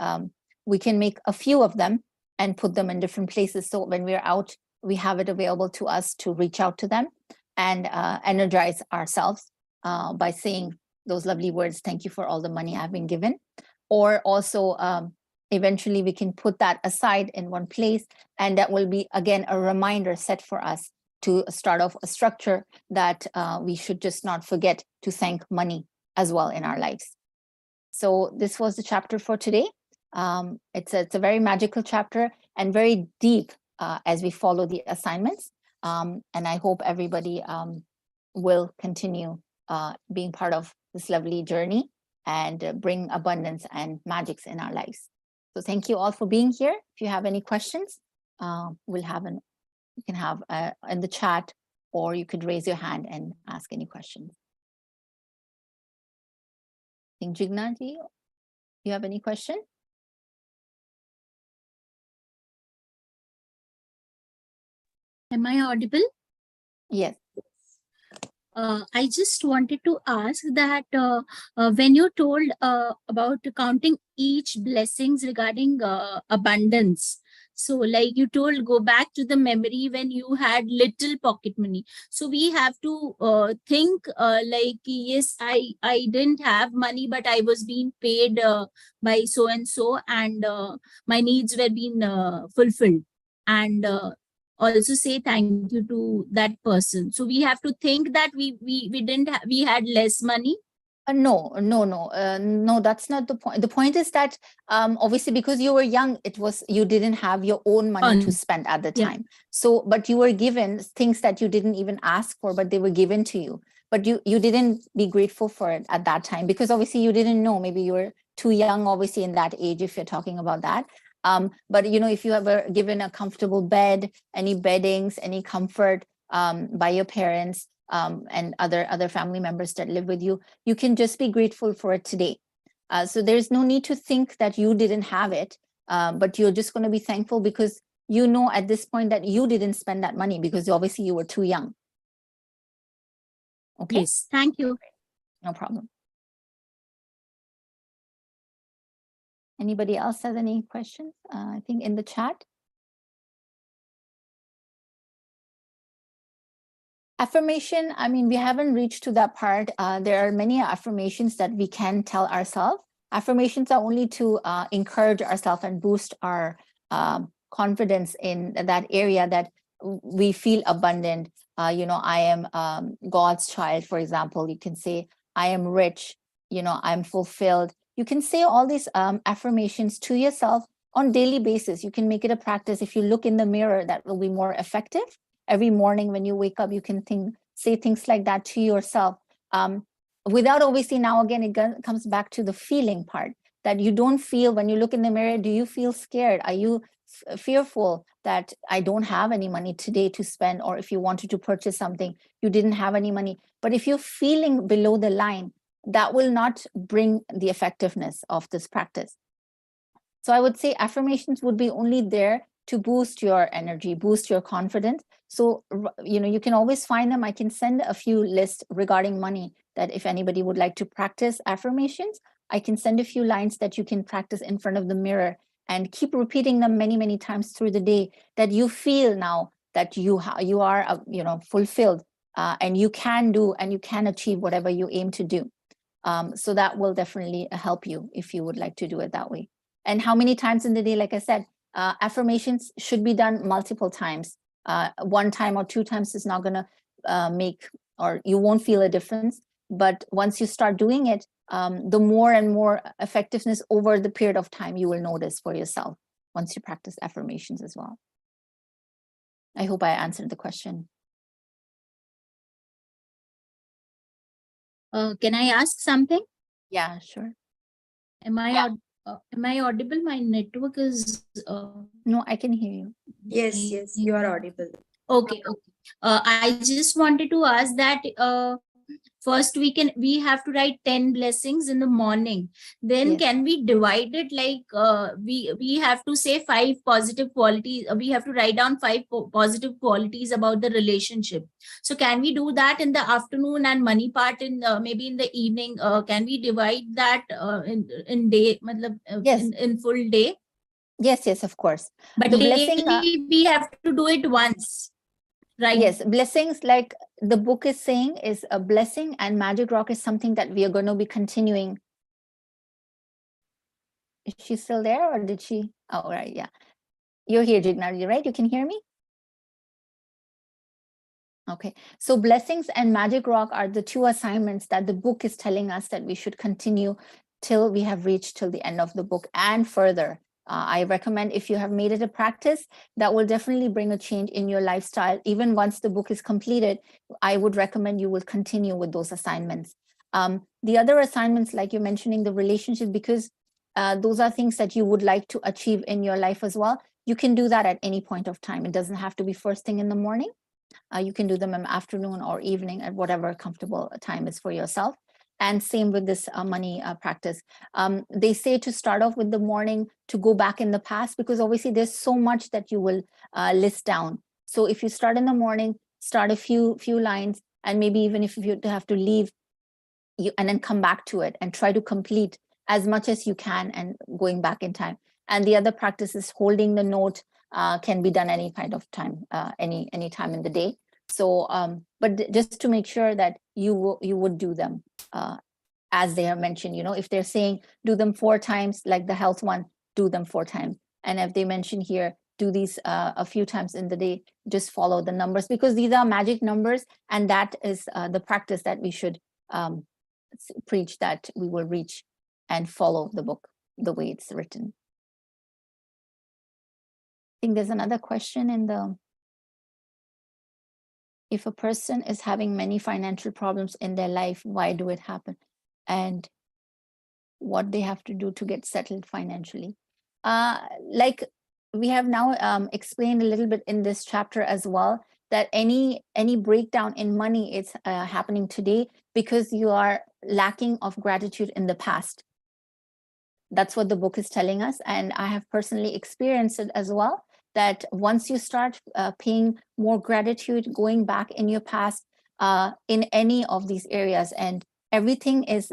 We can make a few of them and put them in different places. So when we're out, we have it available to us to reach out to them and energize ourselves by saying those lovely words, "Thank you for all the money I've been given." Or also, eventually we can put that aside in one place, and that will be, again, a reminder set for us to start off a structure that we should just not forget to thank money as well in our lives. So this was the chapter for today. It's a very magical chapter and very deep as we follow the assignments. And I hope everybody will continue being part of this lovely journey and bring abundance and magics in our lives. So thank you all for being here. If you have any questions, you can have in the chat, or you could raise your hand and ask any questions. I think Jigna ji, you have any question? Am I audible? Yes. I just wanted to ask that when you told about counting each blessings regarding abundance, so like you told, go back to the memory when you had little pocket money. So we have to think like, yes, I didn't have money, but I was being paid by so and so, and my needs were being fulfilled. And also say thank you to that person. So we have to think that we didn't we had less money. No, that's not the point. The point is that obviously because you were young, you didn't have your own money to spend at the time. So, but you were given things that you didn't even ask for, but they were given to you. But you didn't be grateful for it at that time because obviously you didn't know. Maybe you were too young, obviously in that age, if you're talking about that. But if you ever given a comfortable bed, any beddings, any comfort by your parents and other family members that live with you, you can just be grateful for it today. So there's no need to think that you didn't have it, but you're just going to be thankful because you know at this point that you didn't spend that money because obviously you were too young. Okay. Yes, thank you. No problem. Anybody else has any questions? I think in the chat. Affirmation, I mean, we haven't reached to that part. There are many affirmations that we can tell ourselves. Affirmations are only to encourage ourselves and boost our confidence in that area that we feel abundant. I am God's child, for example. You can say, I am rich, I'm fulfilled. You can say all these affirmations to yourself on daily basis. You can make it a practice. If you look in the mirror, that will be more effective. Every morning when you wake up, you can say things like that to yourself. Without obviously, now again, it comes back to the feeling part, that you don't feel when you look in the mirror, do you feel scared? Are you fearful that I don't have any money today to spend? Or if you wanted to purchase something, you didn't have any money. But if you're feeling below the line, that will not bring the effectiveness of this practice. So I would say affirmations would be only there to boost your energy, boost your confidence. So, you can always find them. I can send a few lists regarding money that if anybody would like to practice affirmations, I can send a few lines that you can practice in front of the mirror and keep repeating them many, many times through the day, that you feel now that you are, fulfilled and you can do and you can achieve whatever you aim to do. So that will definitely help you if you would like to do it that way. And how many times in the day, like I said, affirmations should be done multiple times. One time or two times is not going to make, or you won't feel a difference. But once you start doing it, the more and more effectiveness over the period of time you will notice for yourself once you practice affirmations as well. I hope I answered the question. Can I ask something? Yeah, sure. Am I audible? My network is. No, I can hear you. Yes, you are audible. Okay. I just wanted to ask that first we have to write 10 blessings in the morning. Then Yes. can we divide it like we have to say 5 positive qualities. We have to write down 5 positive qualities about the relationship. So can we do that in the afternoon and money part in maybe in the evening? Can we divide that in day, Yes. in full day? Yes, of course. But The blessing, we have to do it once. Right. Yes, blessings, like the book is saying, is a blessing, and Magic Rock is something that we are going to be continuing. Is she still there, or did she? Oh, right, yeah. You're here, Jignar, right? You can hear me? Okay, so blessings and Magic Rock are the 2 assignments that the book is telling us that we should continue till we have reached till the end of the book and further. I recommend, if you have made it a practice, that will definitely bring a change in your lifestyle. Even once the book is completed, I would recommend you will continue with those assignments. The other assignments, like you're mentioning, the relationship, because those are things that you would like to achieve in your life as well. You can do that at any point of time. It doesn't have to be first thing in the morning. You can do them in afternoon or evening at whatever comfortable time is for yourself. And same with this money practice. They say to start off with the morning, to go back in the past, because obviously there's so much that you will list down. So if you start in the morning, start a few lines, And maybe even if you have to leave, you and then come back to it and try to complete as much as you can and going back in time. And the other practice is holding the note, can be done any kind of time, any time in the day. So, but just to make sure that you would do them as they are mentioned. If they're saying do them 4 times, like the health one, do them 4 times. And if they mention here, do these a few times in the day, just follow the numbers, because these are magic numbers, and that is the practice that we should preach, that we will reach and follow the book the way it's written. I think there's another question in the, if a person is having many financial problems in their life, why do it happen? And what they have to do to get settled financially. Like we have now explained a little bit in this chapter as well, that any breakdown in money is happening today because you are lacking of gratitude in the past. That's what the book is telling us. And I have personally experienced it as well, that once you start paying more gratitude, going back in your past in any of these areas, and everything is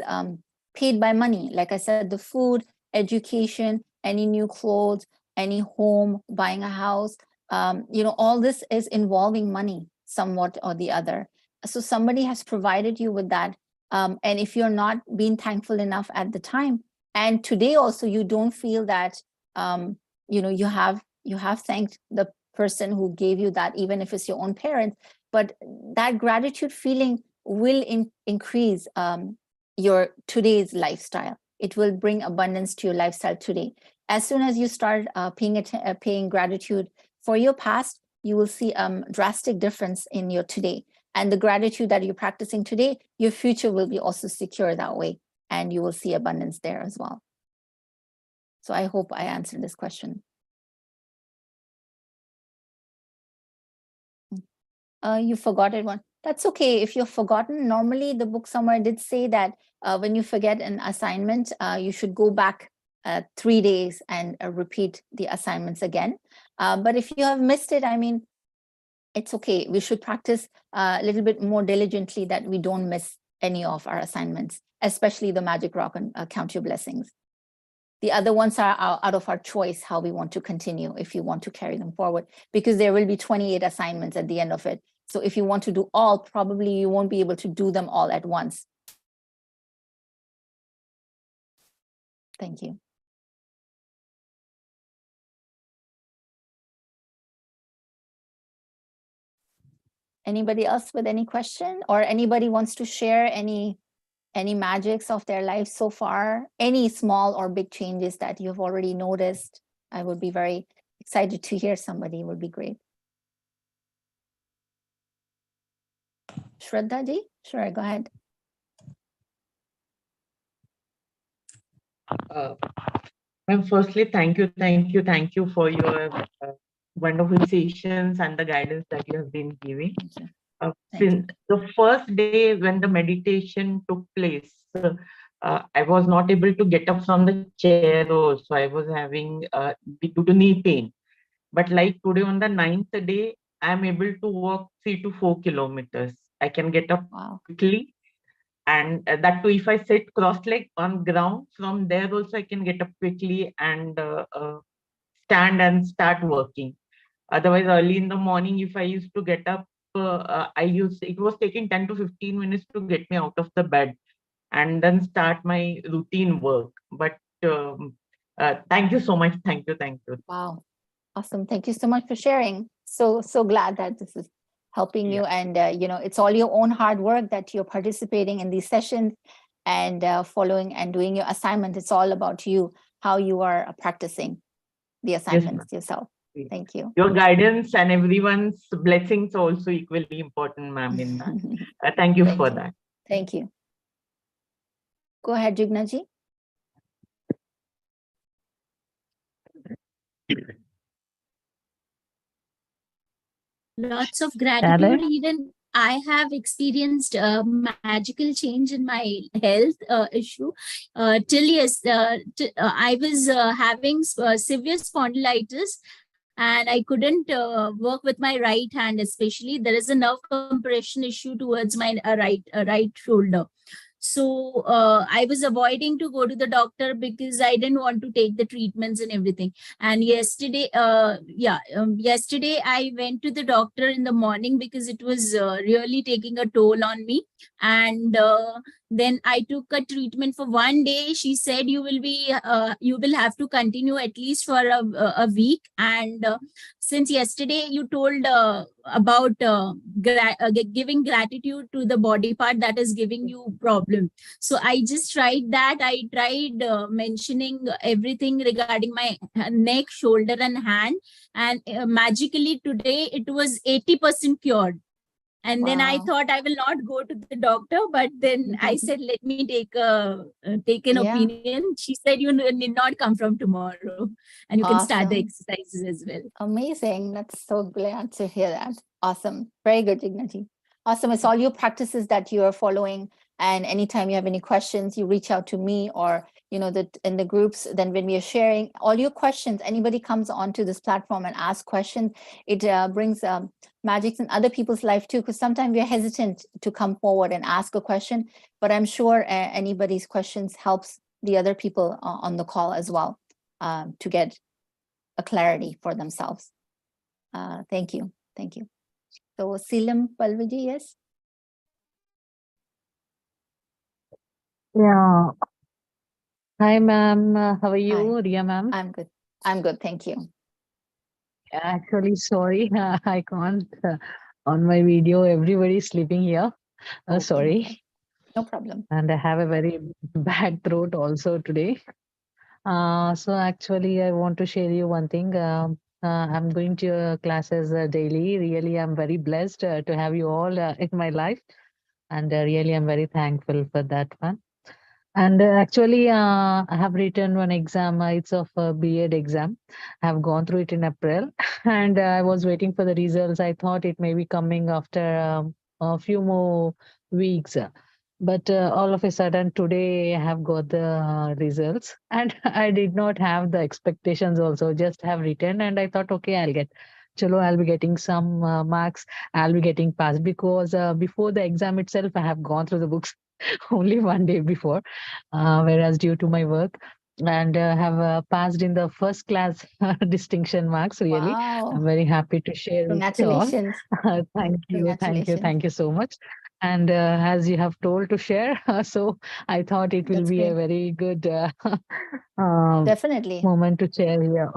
paid by money. Like I said, the food, education, any new clothes, any home, buying a house, all this is involving money somewhat or the other. So somebody has provided you with that. And if you're not being thankful enough at the time, and today also you don't feel that, you have thanked the person who gave you that, even if it's your own parents, but that gratitude feeling will increase your today's lifestyle. It will bring abundance to your lifestyle today. As soon as you start paying gratitude for your past, you will see a drastic difference in your today. And the gratitude that you're practicing today, your future will be also secure that way. And you will see abundance there as well. So I hope I answered this question. You forgot it one. That's okay. If you've forgotten, normally the book somewhere did say that when you forget an assignment, you should go back 3 days and repeat the assignments again. But if you have missed it, I mean, it's okay. We should practice a little bit more diligently that we don't miss any of our assignments, especially the Magic Rock and Count Your Blessings. The other ones are out of our choice, how we want to continue, if you want to carry them forward, because there will be 28 assignments at the end of it. So if you want to do all, probably you won't be able to do them all at once. Thank you. Anybody else with any question, or anybody wants to share any magics of their life so far, any small or big changes that you've already noticed? I would be very excited to hear somebody. It would be great. Shraddha ji, sure, go ahead. Ma'am, firstly, thank you for your wonderful sessions and the guidance that you have been giving. Since the first day when the meditation took place, I was not able to get up from the chair also. I was having due to knee pain. But like today on the 9th day, I am able to walk 3 to 4 kilometers. I can get up quickly. And that too, if I sit cross-legged on ground, from there also I can get up quickly and stand and start working. Otherwise, early in the morning, if I used to get up, it was taking 10 to 15 minutes to get me out of the bed and then start my routine work. But thank you so much. Thank you. Wow. Awesome. Thank you so much for sharing. So glad that this is helping you. And, it's all your own hard work that you're participating in these sessions and following and doing your assignment. It's all about you, how you are practicing the assignments yourself. Thank you. Your guidance and everyone's blessings are also equally important, ma'am, in that. Thank you for that. Thank you. Go ahead, Jignaji. Lots of gratitude. Even I have experienced a magical change in my health issue. Till yes, I was having severe spondylitis, and I couldn't work with my right hand, especially. There is a nerve compression issue towards my right shoulder. So I was avoiding to go to the doctor because I didn't want to take the treatments and everything. And yesterday, yesterday I went to the doctor in the morning because it was really taking a toll on me. And then I took a treatment for 1 day. She said you will have to continue at least for a week. And since yesterday you told about giving gratitude to the body part that is giving you problem, so I just tried that. I tried mentioning everything regarding my neck, shoulder and hand, and magically today it was 80% cured. And then I Wow. thought I will not go to the doctor, but then I said, let me take an Yeah. opinion. She said, you need not come from tomorrow, and you can start the Awesome. exercises as well. Amazing. That's so glad to hear that. Awesome. Very good, Dignity. Awesome. It's all your practices that you are following. And anytime you have any questions, you reach out to me or, that in the groups. Then when we are sharing all your questions, anybody comes onto this platform and asks questions, it brings magic in other people's life too, because sometimes we are hesitant to come forward and ask a question. But I'm sure anybody's questions helps the other people on the call as well to get a clarity for themselves. Thank you. Thank you. So Seelam Palviji, yes? Yeah. Hi, ma'am. How are you, Hi. Ria, ma'am? I'm good. I'm good. Thank you. Actually, sorry, I can't. On my video, everybody's sleeping here. Okay. Sorry. No problem. And I have a very bad throat also today. So actually, I want to share you one thing. I'm going to your classes daily. Really, I'm very blessed to have you all in my life. And really, I'm very thankful for that one. And actually, I have written one exam. It's of a B.Ed exam. I have gone through it in April, and I was waiting for the results. I thought it may be coming after a few more weeks. But all of a sudden, today I have got the results, and I did not have the expectations also. Just have written, and I thought, okay, I'll get. Chalo, I'll be getting some marks. I'll be getting passed because before the exam itself, I have gone through the books only one day before, whereas due to my work and have passed in the first class distinction marks. Really, Wow. I'm very happy to share with you all. Congratulations. Thank you, Congratulations. thank you so much. And as you have told to share, so I thought it will That's be great. a very good Definitely. moment to share here.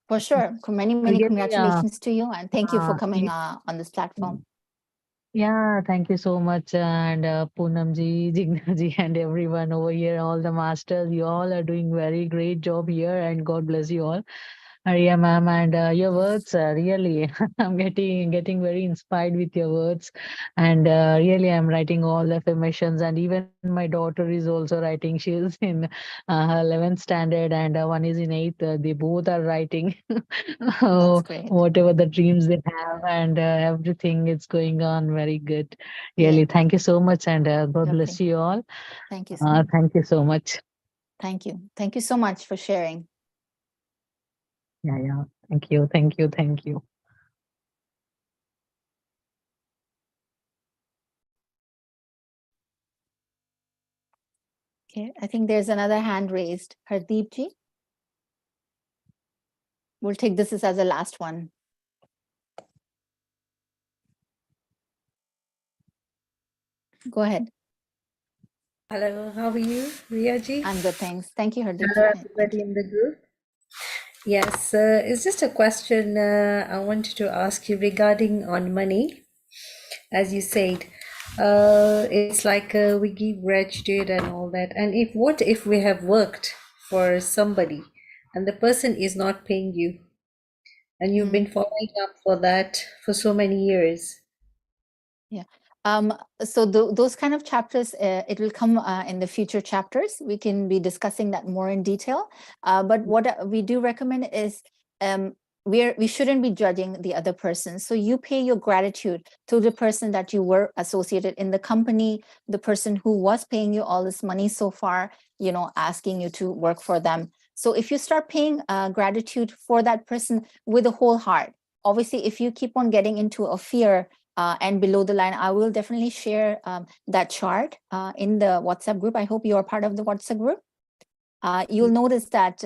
For sure. Many Really, congratulations to you. And thank you for coming on this platform. Yeah, thank you so much. And Poonam ji, Jigna ji, and everyone over here, all the masters, you all are doing very great job here, and God bless you all. Arya ma'am, and your words, really, I'm getting very inspired with your words, and really, I'm writing all the affirmations, and even my daughter is also writing. She is in her 11th standard, and one is in 8th. They both are writing That's great. whatever the dreams they have, and everything is going on very good. Yeah. Really, thank you so much, and God bless Okay. you all. Thank you so much. Thank you so much. Thank you. Thank you so much for sharing. Yeah. Thank you, thank you, thank you. Okay. I think there's another hand raised. Hardeep ji. We'll take this as a last one. Go ahead. Hello, how are you, Ria ji? I'm good, thanks. Thank you, Hardeep. Hello, everybody in the group. Yes, it's just a question I wanted to ask you regarding on money. As you said, it's like we give gratitude and all that. And what if we have worked for somebody and the person is not paying you, and you've been following up for that for so many years? Yeah. So those kind of chapters, it will come in the future chapters. We can be discussing that more in detail. But what we do recommend is we shouldn't be judging the other person. So you pay your gratitude to the person that you were associated in the company, the person who was paying you all this money so far, asking you to work for them. So if you start paying gratitude for that person with a whole heart, obviously, if you keep on getting into a fear and below the line, I will definitely share that chart in the WhatsApp group. I hope you are part of the WhatsApp group. You'll notice that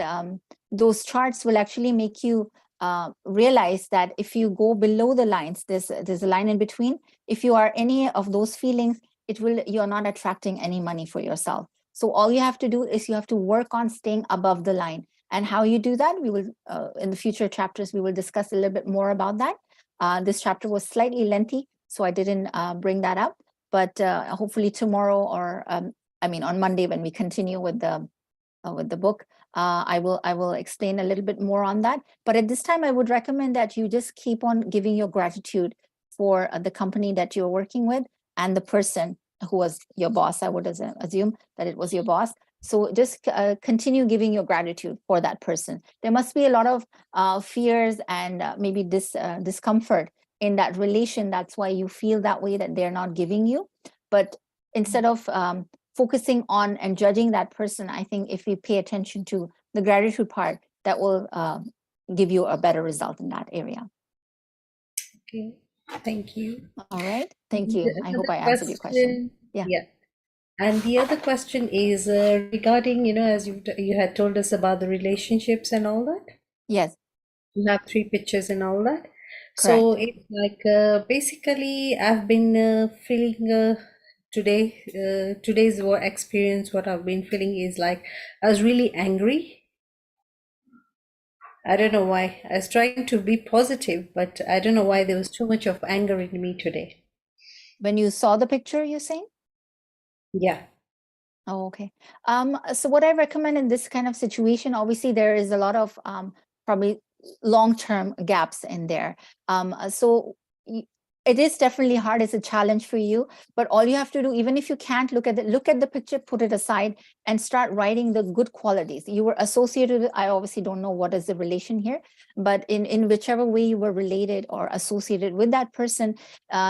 those charts will actually make you realize that if you go below the lines, there's a line in between. If you are any of those feelings, you're not attracting any money for yourself. So all you have to do is you have to work on staying above the line. And how you do that, we will, in the future chapters, we will discuss a little bit more about that. This chapter was slightly lengthy, so I didn't bring that up. But hopefully tomorrow or, on Monday when we continue with the book, I will explain a little bit more on that. But at this time, I would recommend that you just keep on giving your gratitude for the company that you're working with and the person who was your boss. I would assume that it was your boss. So just continue giving your gratitude for that person. There must be a lot of fears and maybe discomfort in that relation. That's why you feel that way, that they're not giving you. But instead of focusing on and judging that person, I think if we pay attention to the gratitude part, that will give you a better result in that area. Okay, thank you. All right, thank you. I hope I answered your question. Yeah. And the other question is regarding, as you had told us about the relationships and all that. Yes. You have 3 pictures and all that. Correct. So it's like basically I've been feeling today's experience, what I've been feeling is like I was really angry. I don't know why. I was trying to be positive, but I don't know why there was too much of anger in me today. When you saw the picture, you're saying? Yeah. Oh, okay. So what I recommend in this kind of situation, obviously there is a lot of probably long-term gaps in there. So it is definitely hard. It's a challenge for you, but all you have to do, even if you can't look at the picture, put it aside and start writing the good qualities you were associated with. I obviously don't know what is the relation here, but in whichever way you were related or associated with that person,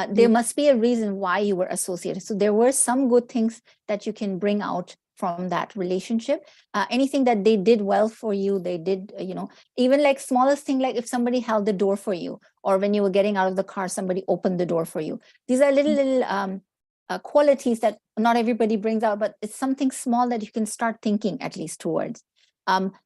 there must be a reason why you were associated. So there were some good things that you can bring out from that relationship. Anything that they did well for you, they did, even like smallest thing, like if somebody held the door for you, or when you were getting out of the car, somebody opened the door for you. These are little qualities that not everybody brings out, but it's something small that you can start thinking at least towards.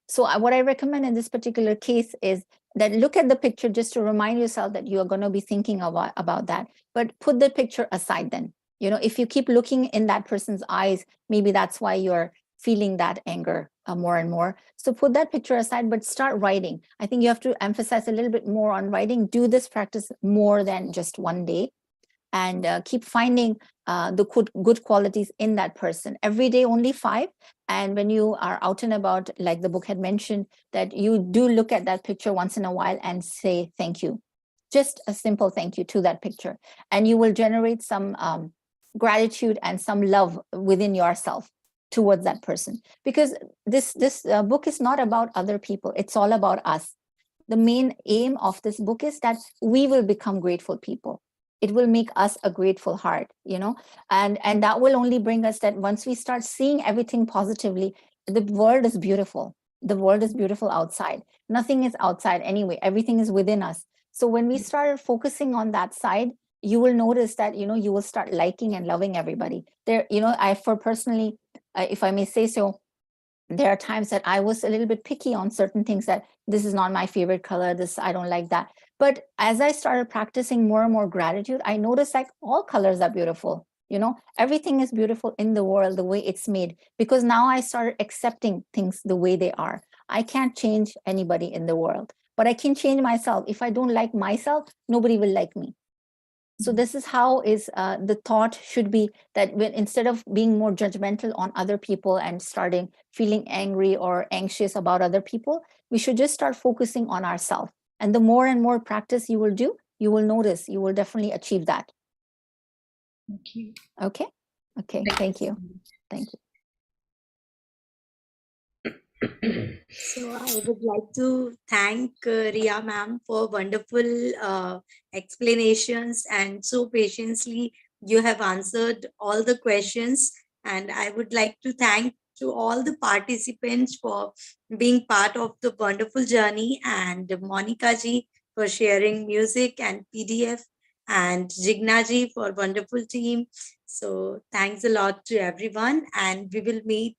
So what I recommend in this particular case is that look at the picture just to remind yourself that you are going to be thinking about that, but put the picture aside then. If you keep looking in that person's eyes, maybe that's why you're feeling that anger more and more. So put that picture aside, but start writing. I think you have to emphasize a little bit more on writing. Do this practice more than just one day, and keep finding the good qualities in that person. Every day, only 5. And when you are out and about, like the book had mentioned, that you do look at that picture once in a while and say thank you. Just a simple thank you to that picture. And you will generate some gratitude and some love within yourself towards that person, because this book is not about other people. It's all about us. The main aim of this book is that we will become grateful people. It will make us a grateful heart, and that will only bring us that once we start seeing everything positively, the world is beautiful. The world is beautiful outside. Nothing is outside anyway. Everything is within us. So when we start focusing on that side, you will notice that, you will start liking and loving everybody there. Personally, if I may say so, there are times that I was a little bit picky on certain things, that this is not my favorite color, this, I don't like that. But as I started practicing more and more gratitude, I noticed like all colors are beautiful. Everything is beautiful in the world, the way it's made, because now I started accepting things the way they are. I can't change anybody in the world, but I can change myself. If I don't like myself, nobody will like me. So this is how the thought should be, that instead of being more judgmental on other people and starting feeling angry or anxious about other people, we should just start focusing on ourselves. And the more and more practice you will do, you will notice, you will definitely achieve that. Thank you. Okay. Thank you. Thank you. So I would like to thank Ria ma'am for wonderful explanations, and so patiently you have answered all the questions. And I would like to thank to all the participants for being part of the wonderful journey, and Monica ji for sharing music and PDF, and Jigna ji for wonderful team. So thanks a lot to everyone, and we will meet